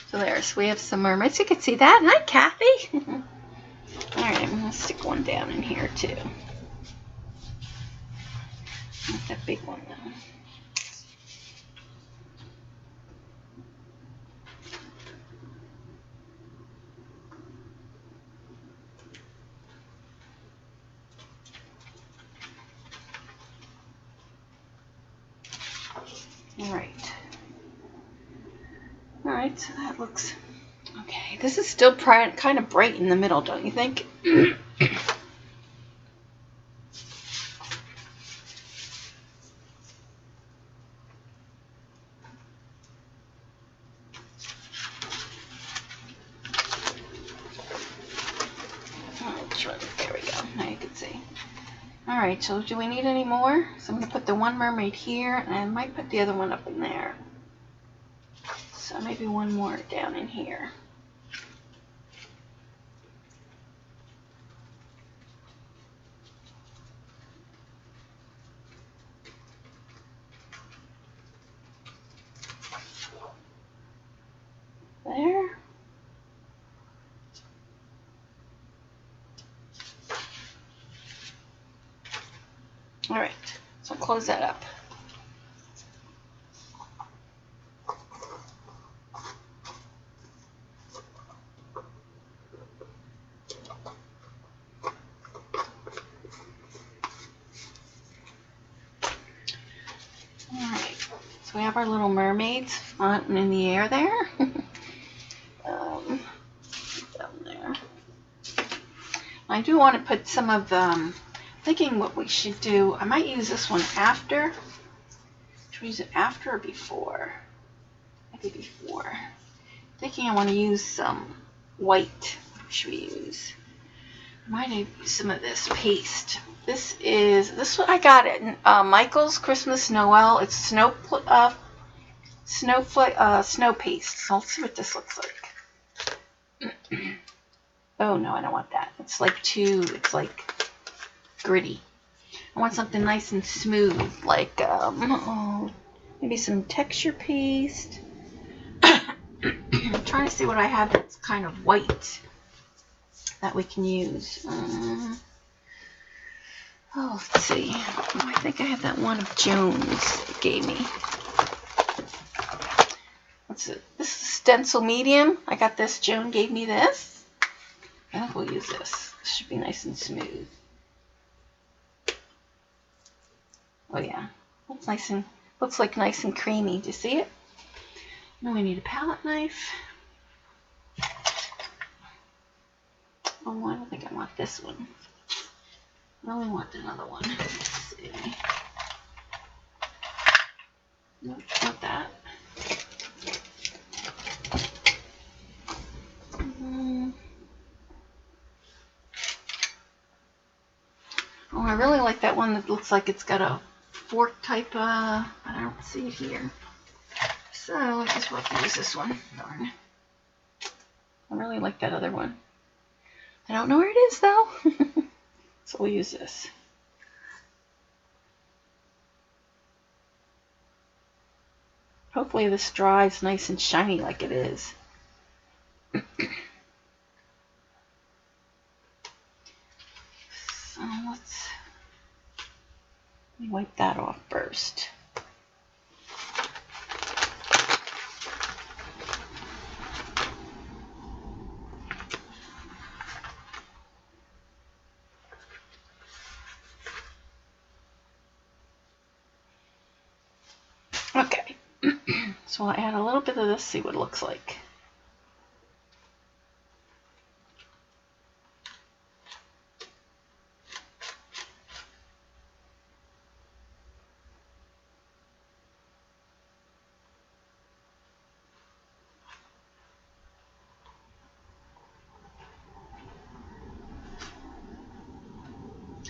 So there's, we have some mermaids. You can see that. Hi, Kathy. All right, I'm going to stick one down in here too. Not that big one though. All right, so that looks okay. This is still kind of bright in the middle, don't you think? There we go. Now you can see. All right, so do we need any more? So I'm going to put the one mermaid here, and I might put the other one up in there. So maybe one more down in here. There. All right, so I'll close that up. So we have our little mermaids floating in the air there. Down there. I do want to put some of the, thinking what we should do, I might use this one after. Should we use it after or before? Maybe before. Thinking I want to use some white. What should we use? I might use some of this paste. This what I got at Michael's Christmas Noel. It's snow paste. So let's see what this looks like. Oh no, I don't want that. It's like gritty. I want something nice and smooth, like maybe some texture paste. I'm trying to see what I have that's kind of white that we can use. Oh, let's see. Oh, I think I have that one of Jones that gave me. What's it? This is stencil medium. I got this. Joan gave me this. I think we'll use this. This should be nice and smooth. Oh yeah, looks like nice and creamy. Do you see it? Now we need a palette knife. Oh, I don't think I want this one. I only want another one. Let's see. Nope, not that. Oh, I really like that one that looks like it's got a fork type, I don't see it here. So, I guess we'll have to use this one. Darn. I really like that other one. I don't know where it is, though. So we'll use this. Hopefully this dries nice and shiny like it is. So let me wipe that off first. Okay, so I'll add a little bit of this, see what it looks like.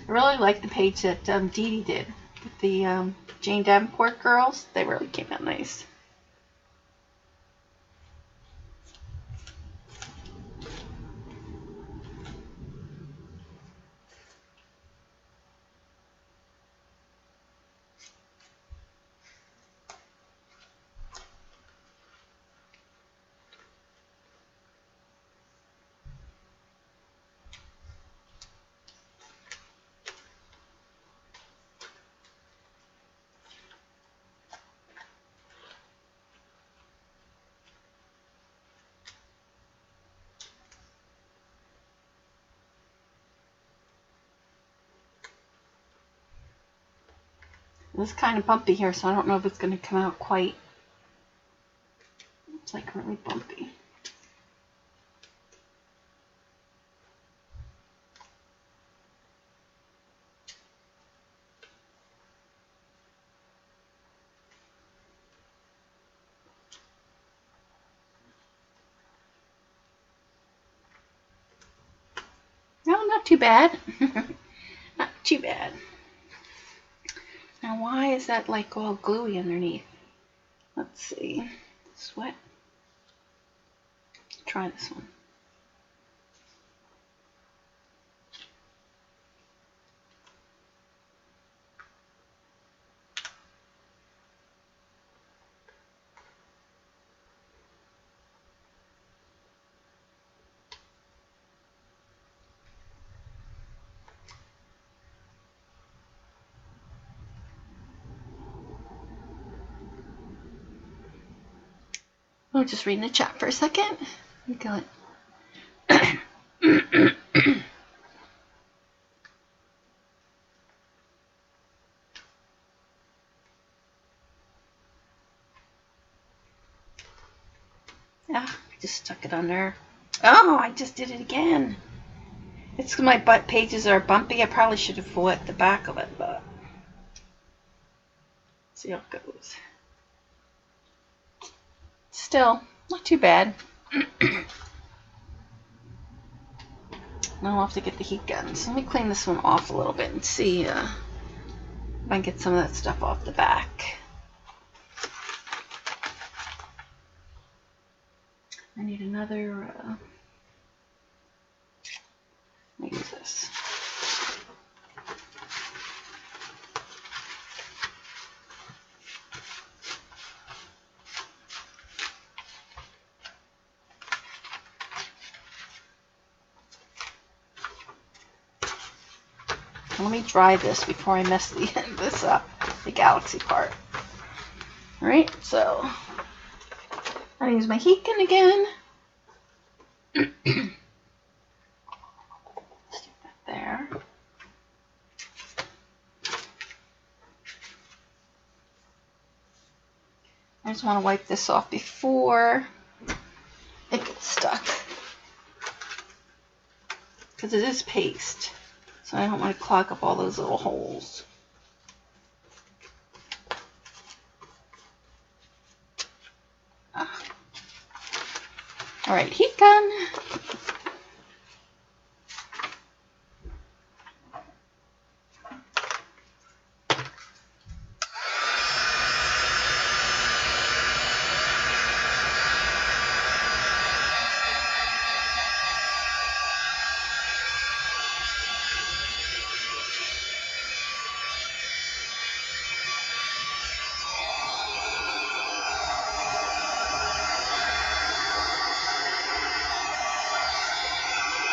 I really like the page that Dede did with the Jane Davenport girls. They really came out nice. It's kind of bumpy here, so I don't know if it's going to come out quite. It's like really bumpy. No, not too bad. Not too bad. Now, why is that like all gluey underneath? Let's see. Sweat. Try this one. I'm just reading the chat for a second. You got yeah, I just stuck it on there. Oh, I just did it again. It's 'cause my butt pages are bumpy. I probably should have wet the back of it, but see how it goes. Still, not too bad. Now I'll have to get the heat gun. So let me clean this one off a little bit and see if I can get some of that stuff off the back. I need another, let me use this. let me dry this before I mess this up, the galaxy part. Alright, so I use my heat gun again. Stick that there. I just want to wipe this off before it gets stuck, because it is paste, so I don't want to clog up all those little holes. Alright, heat gun.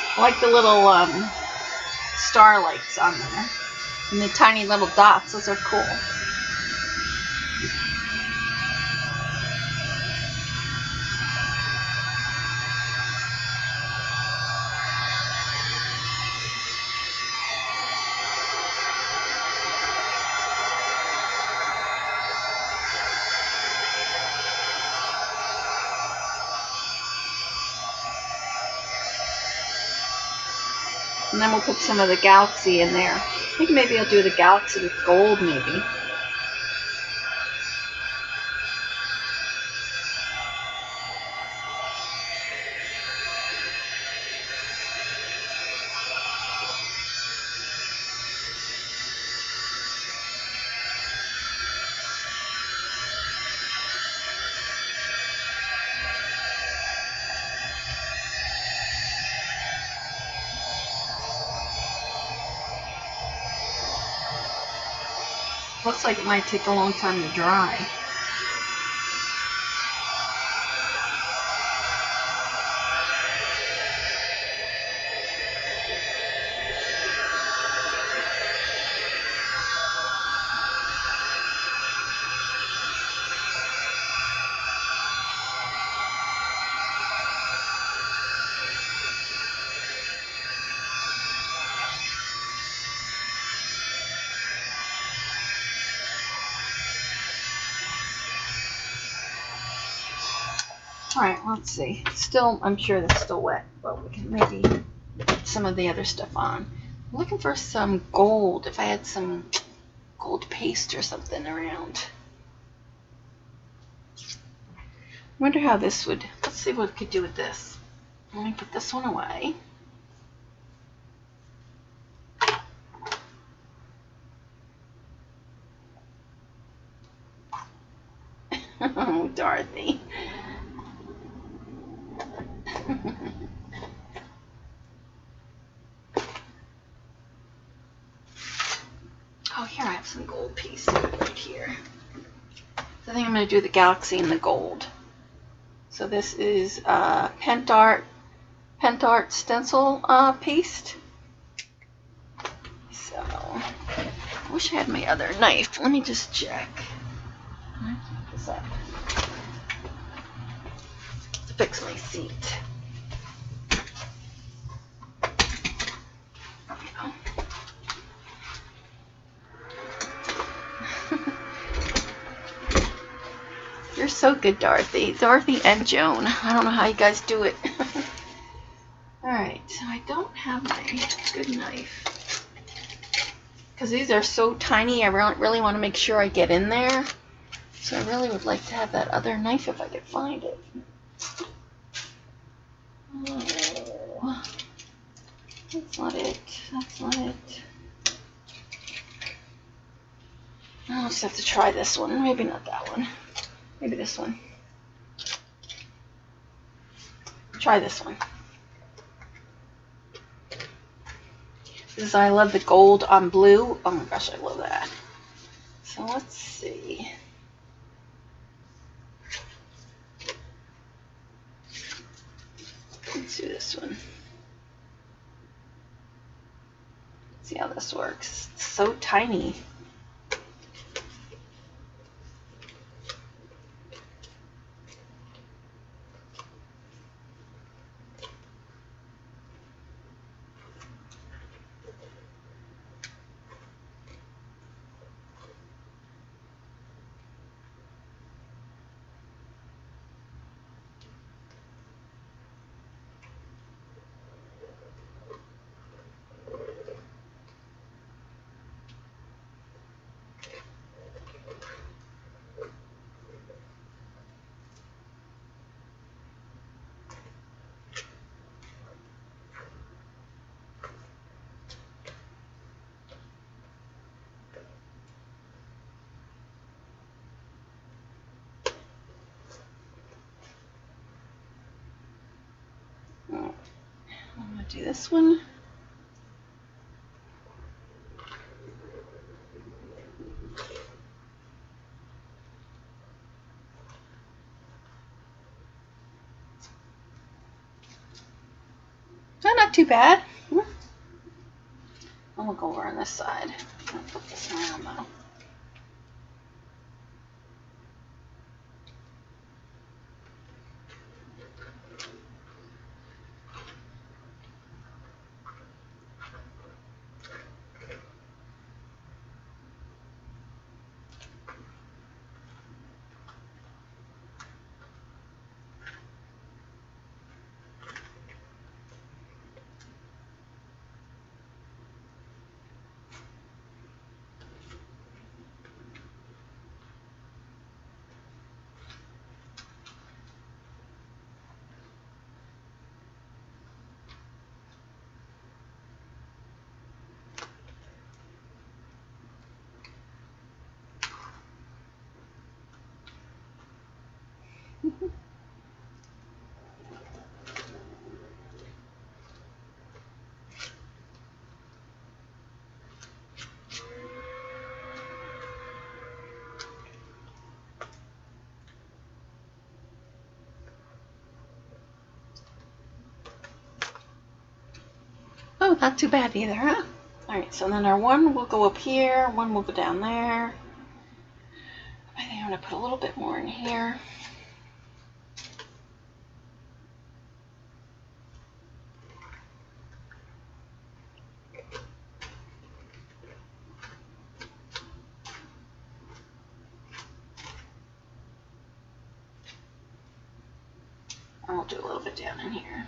I like the little starlights on there. And the tiny little dots. Those are cool. And then we'll put some of the galaxy in there. I think maybe I'll do the galaxy with gold, maybe. Looks like it might take a long time to dry. Alright, let's see. Still, I'm sure that's still wet, but we can maybe put some of the other stuff on. I'm looking for some gold, if I had some gold paste or something around. Wonder how this would, let's see what we could do with this. Let me put this one away. Oh, Dorothy. Oh, here I have some gold pieces right here. So I think I'm going to do the galaxy in the gold. So this is Pentart stencil paste. So I wish I had my other knife. Let me just check. What's that? To fix my seat. You're so good, Dorothy. Dorothy and Joan. I don't know how you guys do it. Alright, so I don't have my good knife. Because these are so tiny, I really want to make sure I get in there. So I really would like to have that other knife if I could find it. Oh, that's not it. That's not it. I'll just have to try this one. Maybe not that one. Maybe this one. Try this one. This is, I love the gold on blue. Oh my gosh, I love that. So let's see. Let's do this one. See how this works. It's so tiny. I'm going to do this one. Oh, not too bad. I'm going to go over on this side. I'll put this around though. Oh, not too bad either, huh? Alright, so then our one will go up here, one will go down there. I think I'm going to put a little bit more in here. And we'll do a little bit down in here.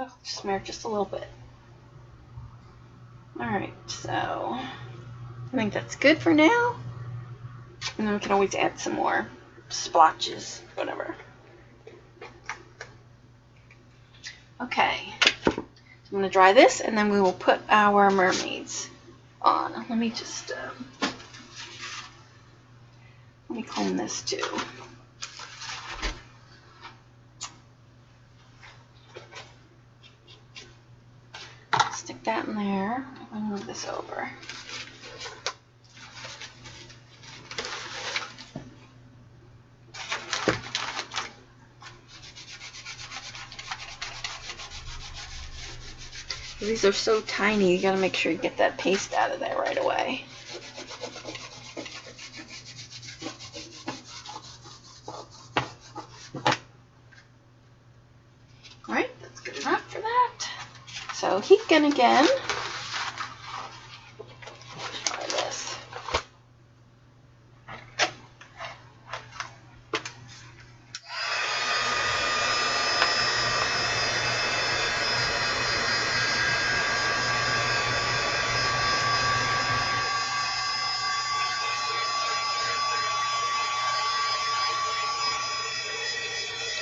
Oh, smear just a little bit. Alright, so I think that's good for now. And then we can always add some more splotches, whatever. Okay, so I'm going to dry this and then we will put our mermaids on. Let me just, let me comb this too. Stick that in there. I'm going to move this over. These are so tiny, you gotta make sure you get that paste out of there right away. Alright, that's good enough for that. So heat gun again. Try this.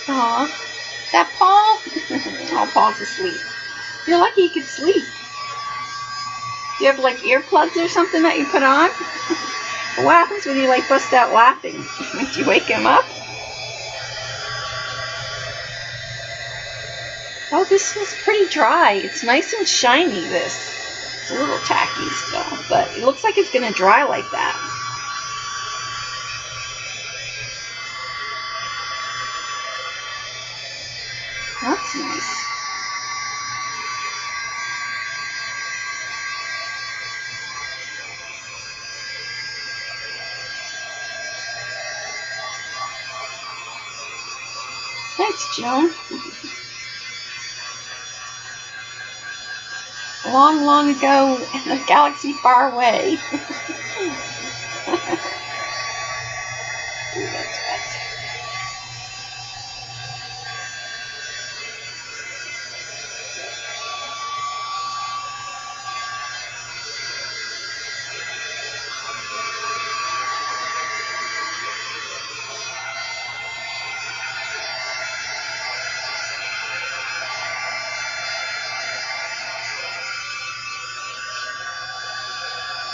Aw, that Paul? Oh, Paul's asleep. You're lucky he could sleep. Do you have like earplugs or something that you put on? What happens when you like bust out laughing? Do you wake him up? Oh, this is pretty dry. It's nice and shiny, this. It's a little tacky still, but it looks like it's going to dry like that. That's nice. Thanks, Joan. Long, long ago in a galaxy far away. Ooh, that's wet.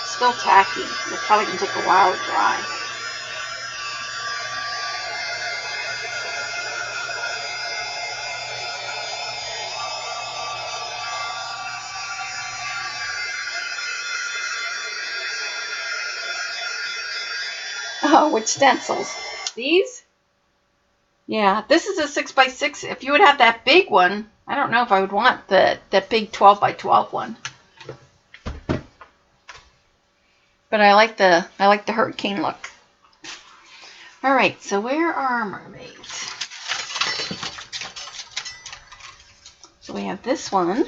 Still tacky. It's probably going to take a while to dry. Oh, which stencils? These? Yeah, this is a 6x6. If you would have that big one, I don't know if I would want that big 12x12 one. But I like the hurricane look. All right, so where are our mermaids? So we have this one.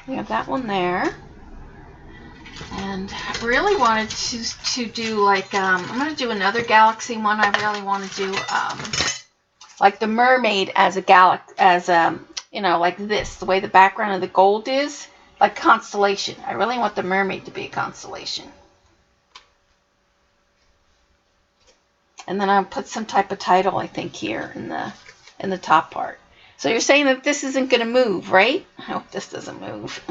We have that one there. And I really wanted to do like, I'm going to do another galaxy one. I really want to do like the mermaid as a you know, like this, the way the background of the gold is, like constellation. I really want the mermaid to be a constellation. And then I'll put some type of title, I think, here in the top part. So you're saying that this isn't going to move, right? I hope this doesn't move.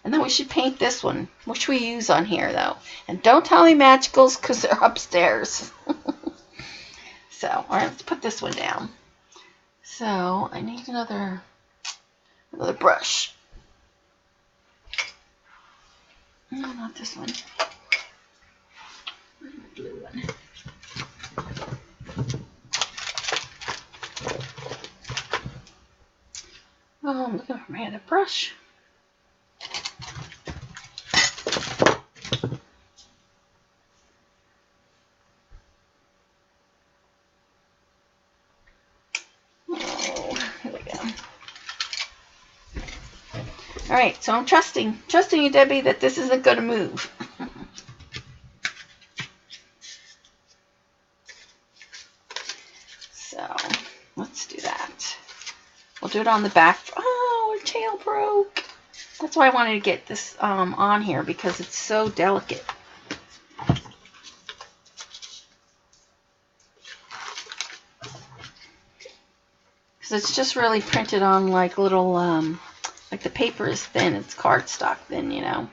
And then we should paint this one, which we use on here, though. And don't tell me magicals, because they're upstairs. So, all right, let's put this one down. So, I need another brush. No, not this one. The blue one. Oh, I'm looking for my other brush. All right, so I'm trusting you, Debbie, that this isn't going to move. So let's do that. We'll do it on the back. Oh, her tail broke. That's why I wanted to get this on here, because it's so delicate. Because it's just really printed on like little like the paper is thin, it's cardstock thin, you know.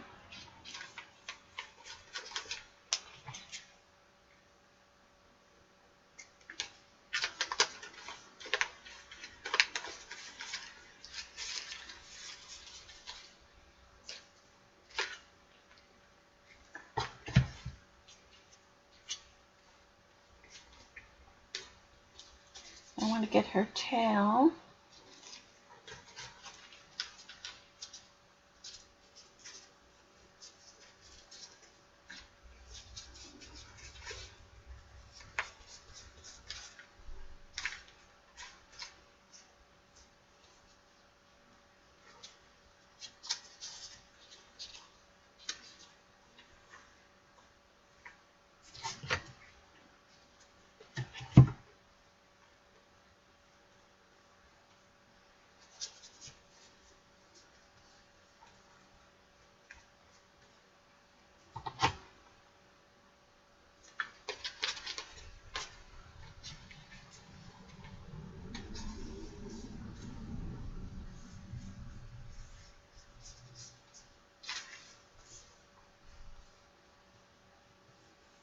I want to get her tail.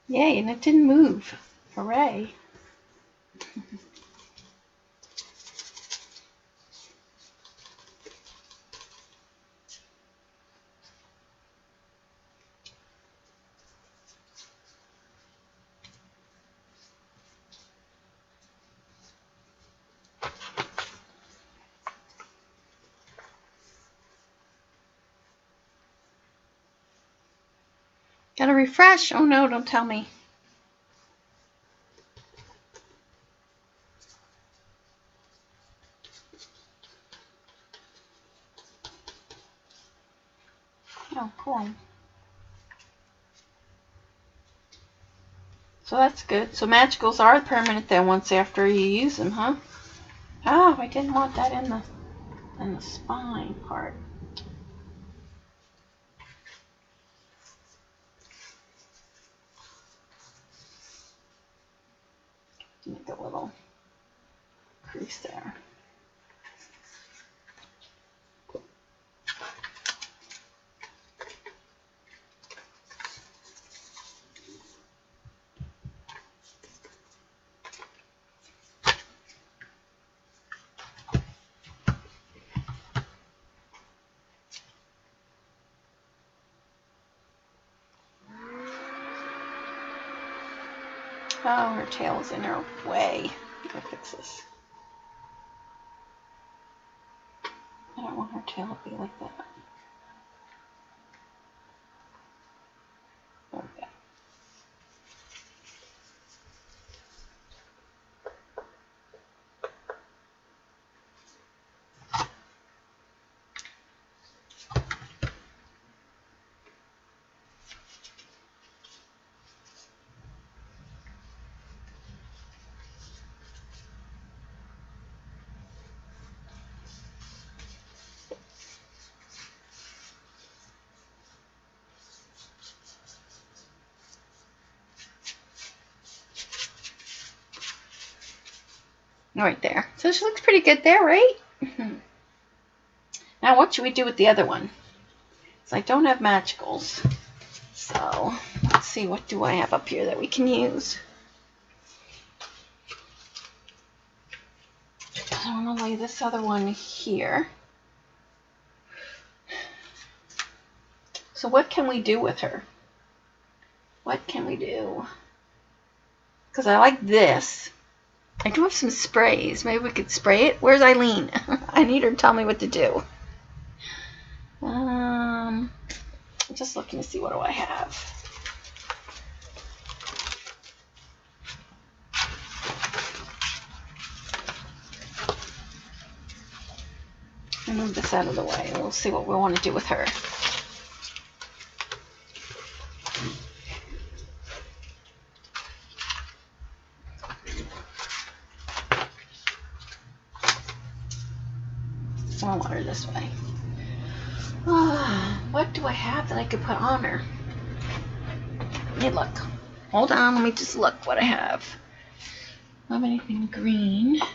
Yay, and it didn't move. Hooray. Gotta refresh. Oh no, don't tell me. Oh, cool. So that's good. So magicals are permanent then once after you use them, huh? Oh, I didn't want that in the spine part. Make a little crease there. Oh, her tail is in her way. I'm gonna fix this. I don't want her tail to be like that. There we go. Right there. So she looks pretty good there, right? Now what should we do with the other one? So I don't have magicals. So let's see, what do I have up here that we can use? I want to lay this other one here. So what can we do with her? What can we do? Because I like this. I do have some sprays. Maybe we could spray it. Where's Eileen? I need her to tell me what to do. I'm just looking to see, what do I have? I'll move this out of the way and we'll see what we want to do with her. I want her this way. What do I have that I could put on her? Let me look. Hold on, let me just look what I have. I don't have anything green. I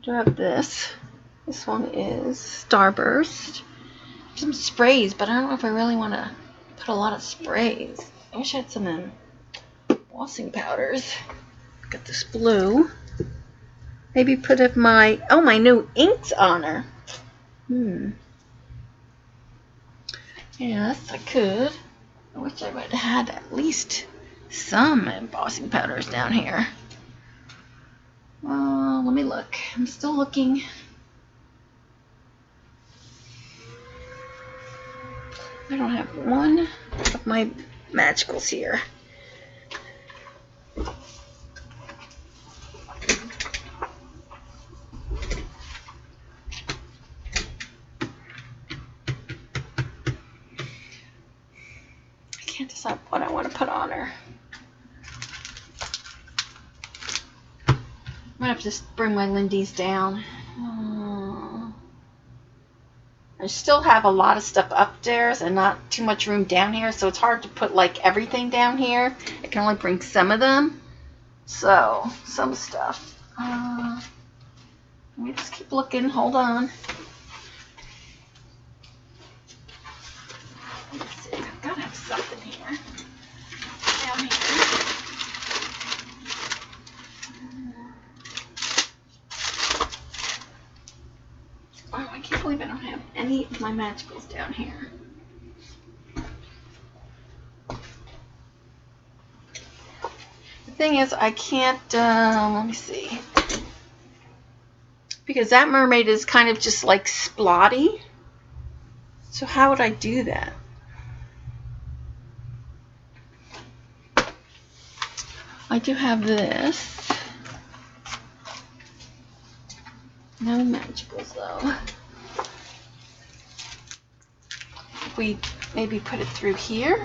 do have this. This one is Starburst. Some sprays, but I don't know if I really want to put a lot of sprays. I wish I had some embossing powders. Got this blue. Maybe put my new inks on her. Yes, I could. I wish I would have had at least some embossing powders down here. Let me look. I'm still looking. I don't have one of my magicals here. I can't decide what I want to put on her. I'm gonna have to just bring my Lindy's down. I still have a lot of stuff upstairs and not too much room down here, so it's hard to put like everything down here. I can only bring some of them. So, some stuff. Let me just keep looking. Hold on. Let's see. I've got to have something here. My magicals down here. The thing is, I can't, let me see. Because that mermaid is kind of just like splotty. So how would I do that? I do have this. No magicals though. We maybe put it through here.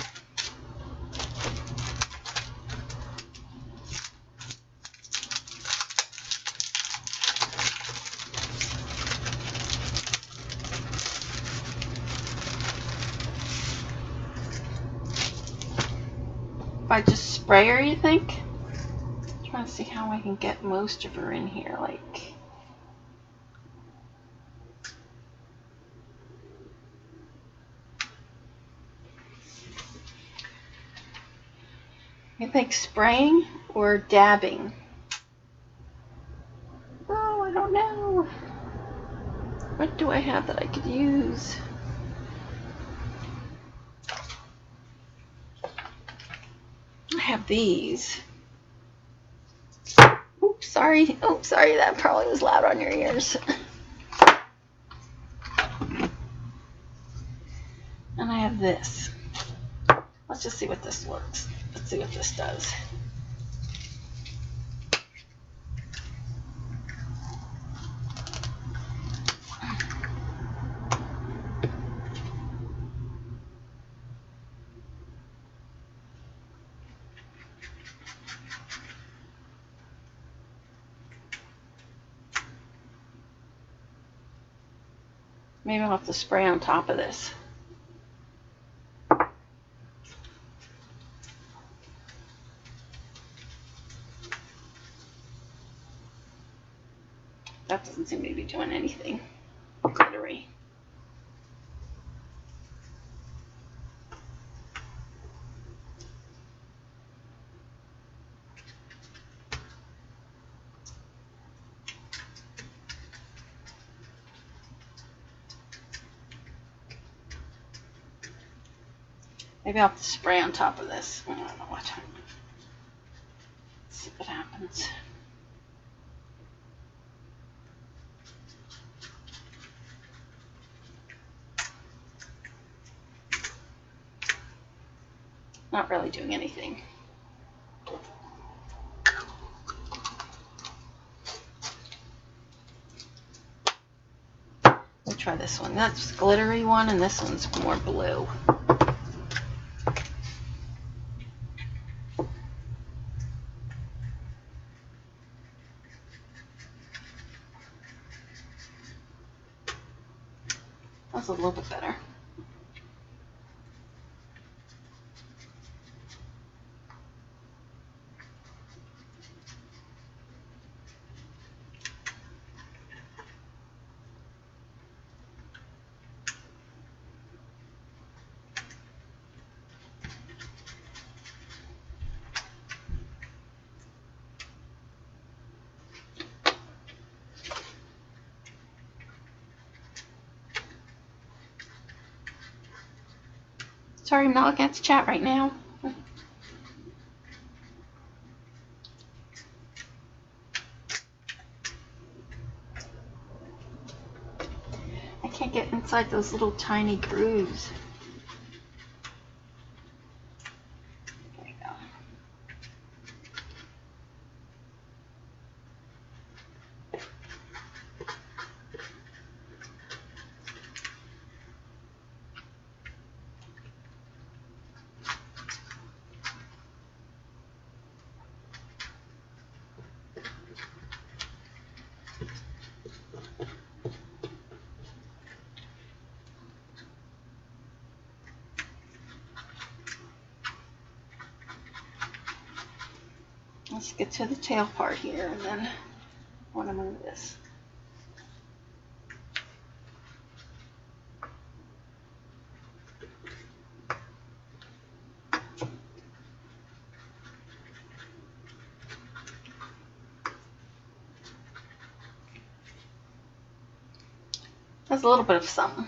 If I just spray her, you think? I'm trying to see how I can get most of her in here, like. You think spraying or dabbing? Oh, I don't know. What do I have that I could use? I have these. Oops, sorry. Oops, sorry. That probably was loud on your ears. And I have this. Let's just see what this works. Let's see what this does. Maybe I'll have to spray on top of this. That doesn't seem to be doing anything glittery. Maybe I'll have to spray on top of this. I don't know what. Let's see what happens. Not really doing anything. We'll try this one. That's a glittery one, and this one's more blue. That's a little bit better. Sorry, I'm not looking at the chat right now. I can't get inside those little tiny grooves. There you go. Let's get to the tail part here, and then I want to move this. That's a little bit of something.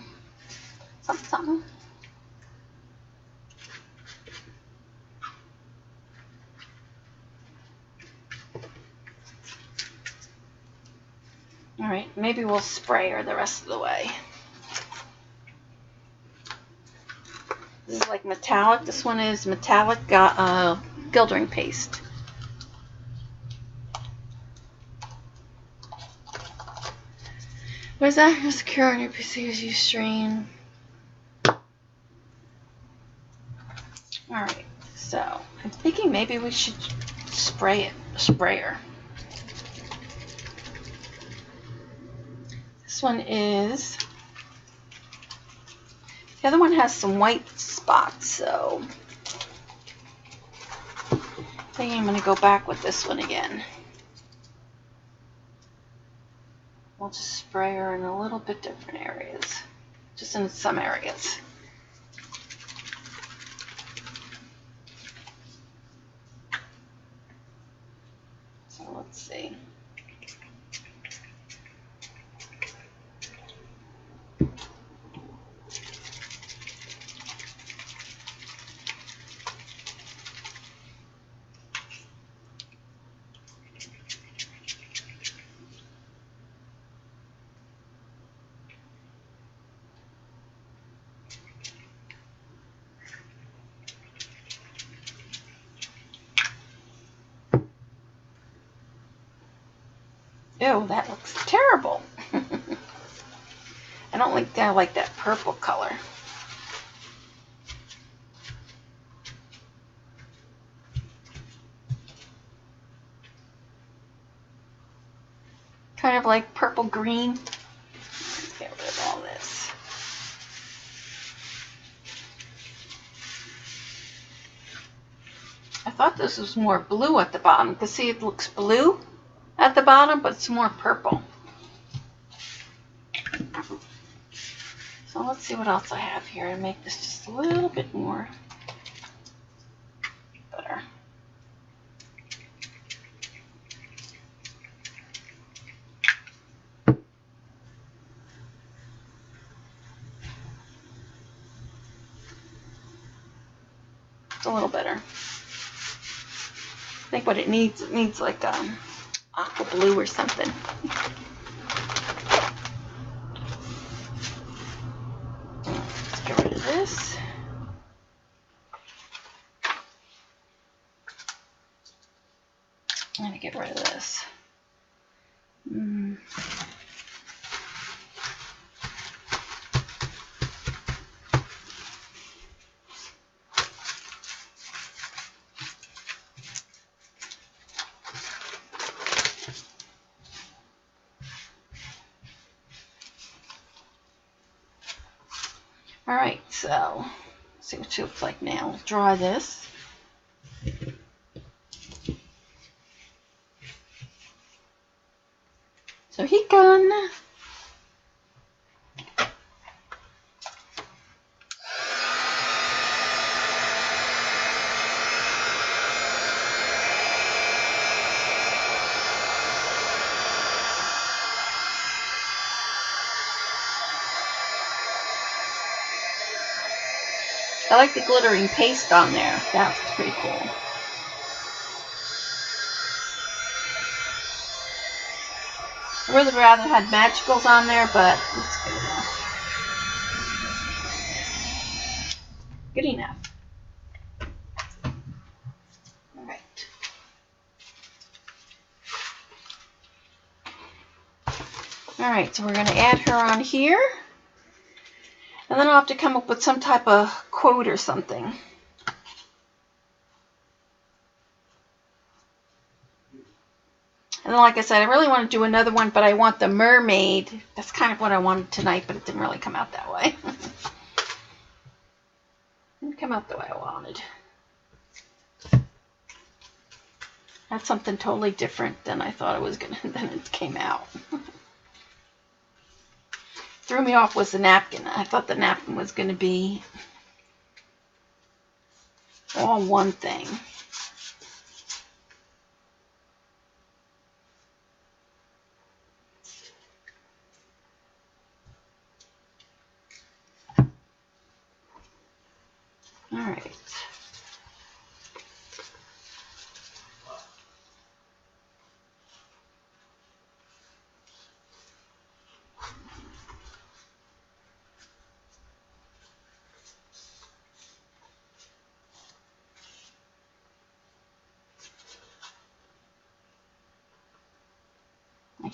something? Alright, maybe we'll spray her the rest of the way. This is like metallic. This one is metallic gilding paste. What is that? You're secure on your PC as you strain. Alright, so I'm thinking maybe we should spray her. This one is, the other one has some white spots, so I think I'm going to go back with this one again. We'll just spray her in a little bit different areas, just in some areas. So let's see. Ew, that looks terrible. I don't like that. I like that purple color. Kind of like purple green. Let's get rid of all this. I thought this was more blue at the bottom. You can see it looks blue at the bottom, but it's more purple. So let's see what else I have here and make this just a little bit more better. It's a little better. I think what it needs like aqua blue or something. Let's get rid of this. I'm gonna get rid of this. Alright, so let's see what she looks like now. We'll dry this. So heat gun. I like the glittering paste on there. That's pretty cool. I would have rather had magicals on there, but it's good enough. Good enough. Alright. Alright, so we're going to add her on here. And then I'll have to come up with some type of quote or something. And then, like I said, I really want to do another one, but I want the mermaid. That's kind of what I wanted tonight, but it didn't really come out that way. Didn't come out the way I wanted. That's something totally different than I thought it was gonna. Then it came out. Threw me off was the napkin. I thought the napkin was going to be all one thing.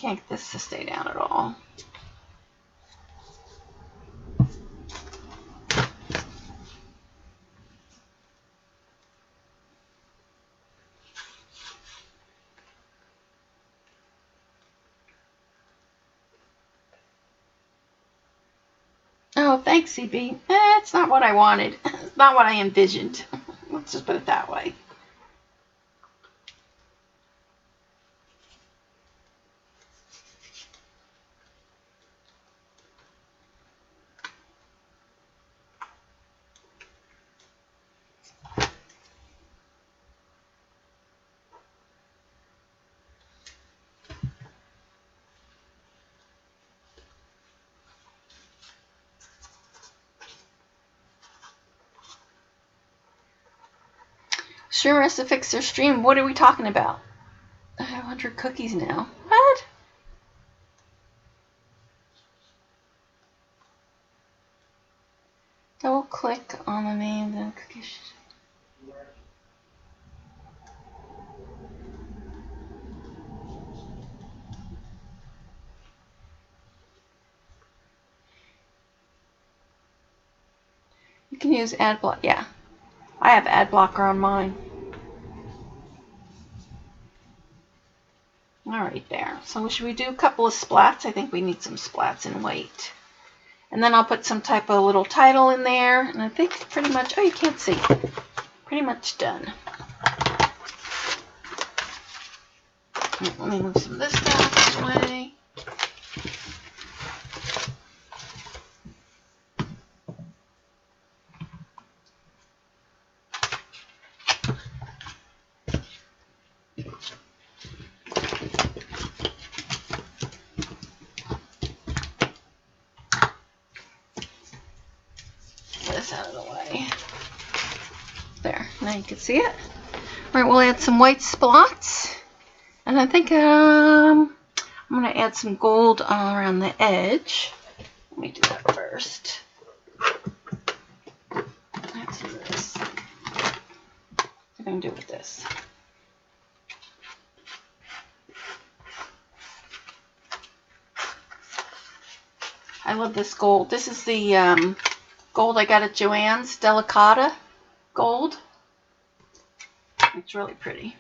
can't get this to stay down at all. Oh, thanks, CB. It's not what I wanted. It's not what I envisioned. Let's just put it that way. Sure has to fix their stream. What are we talking about? I have 100 cookies now. What? Double click on the name, then cookies. You can use ad block. Yeah, I have ad blocker on mine. All right, there. So should we do a couple of splats? I think we need some splats in white. And then I'll put some type of little title in there. And I think pretty much, oh, you can't see. Pretty much done. Let me move some of this stuff this way. Out of the way. There, now you can see it. All right, we'll add some white spots, and I think I'm going to add some gold around the edge. Let me do that first. Add some of this. What am I going to do with this? I love this gold. This is the gold I got at Joann's, Delicata gold. It's really pretty.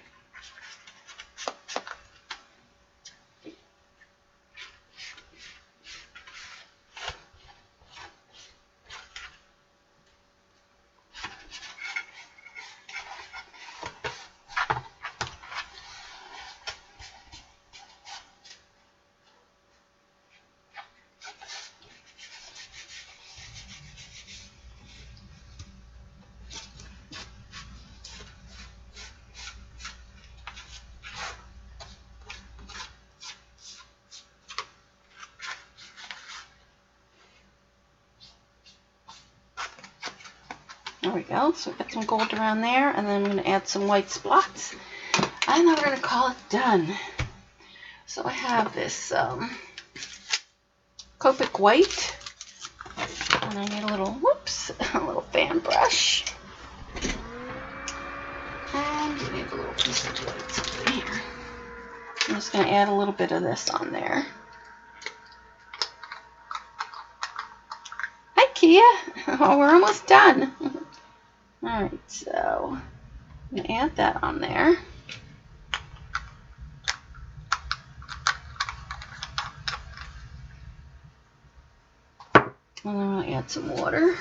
There we go. So we've got some gold around there, and then I'm going to add some white spots, and then we're going to call it done. So I have this Copic white, and I need a little, whoops, a little fan brush, and we need a little piece of white here. I'm just going to add a little bit of this on there. Hi, Kia. Oh, we're almost done. Alright, so I'm going to add that on there. And then I'm going to add some water.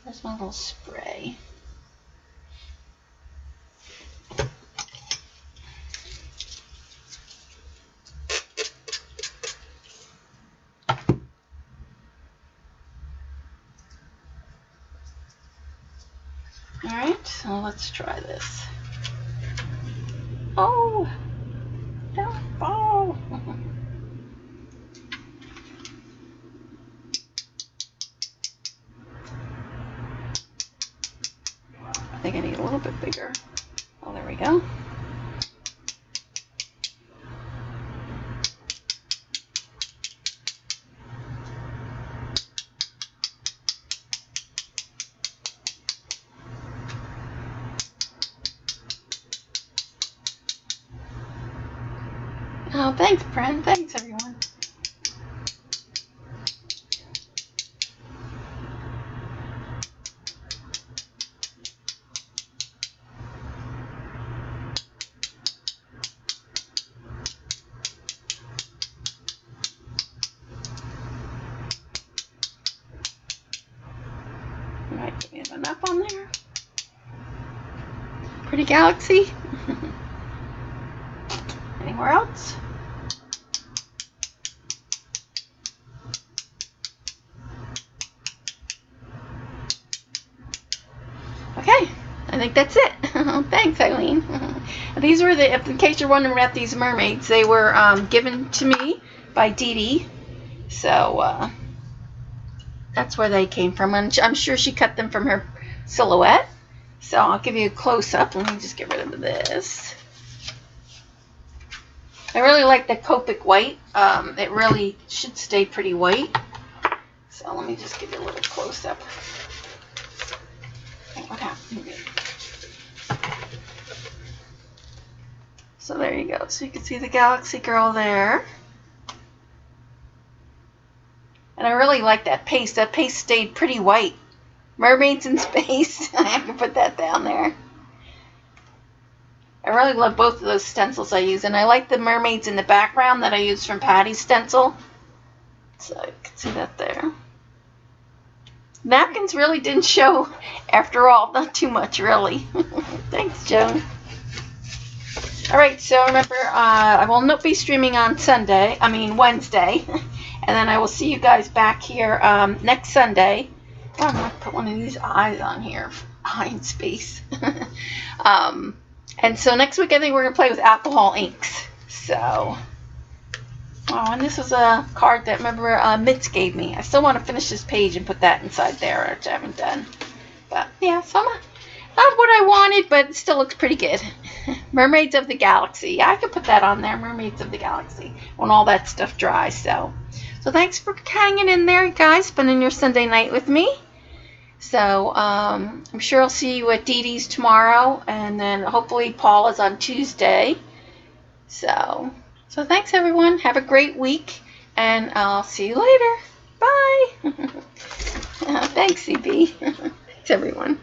There's my little spray. Alright, so let's try this. Oh! Don't fall! I think I need a little bit bigger. Oh, there we go. Oh, thanks, Pren. Thanks, everyone. Alright, do we have enough on there? Pretty galaxy. Anywhere else? Okay, I think that's it. Thanks, Eileen. These were in case you're wondering about these mermaids, they were given to me by Dede. So that's where they came from. And I'm sure she cut them from her silhouette. So I'll give you a close-up. Let me just get rid of this. I really like the Copic white. It really should stay pretty white. So let me just give you a little close-up. What happened? So there you go. So you can see the Galaxy Girl there. And I really like that paste. That paste stayed pretty white. Mermaids in Space. I have to put that down there. I really love both of those stencils I use. And I like the mermaids in the background that I use from Patti's stencil. So you can see that there. Napkins really didn't show after all. Not too much, really. Thanks, Joan. Alright, so remember, I will not be streaming on Wednesday. And then I will see you guys back here next Sunday. Oh, I'm going to put one of these eyes on here. Eye in space. And so next week I think we're going to play with alcohol inks. So, oh, and this was a card that, remember, Mitz gave me. I still want to finish this page and put that inside there, which I haven't done. But, yeah, so not what I wanted, but it still looks pretty good. Mermaids of the Galaxy. Yeah, I could put that on there. Mermaids of the Galaxy. When all that stuff dries. So thanks for hanging in there, guys. Spending your Sunday night with me. So I'm sure I'll see you at Dede's tomorrow. And then hopefully Paul is on Tuesday. So thanks, everyone. Have a great week. And I'll see you later. Bye. Thanks, CB. Thanks, everyone.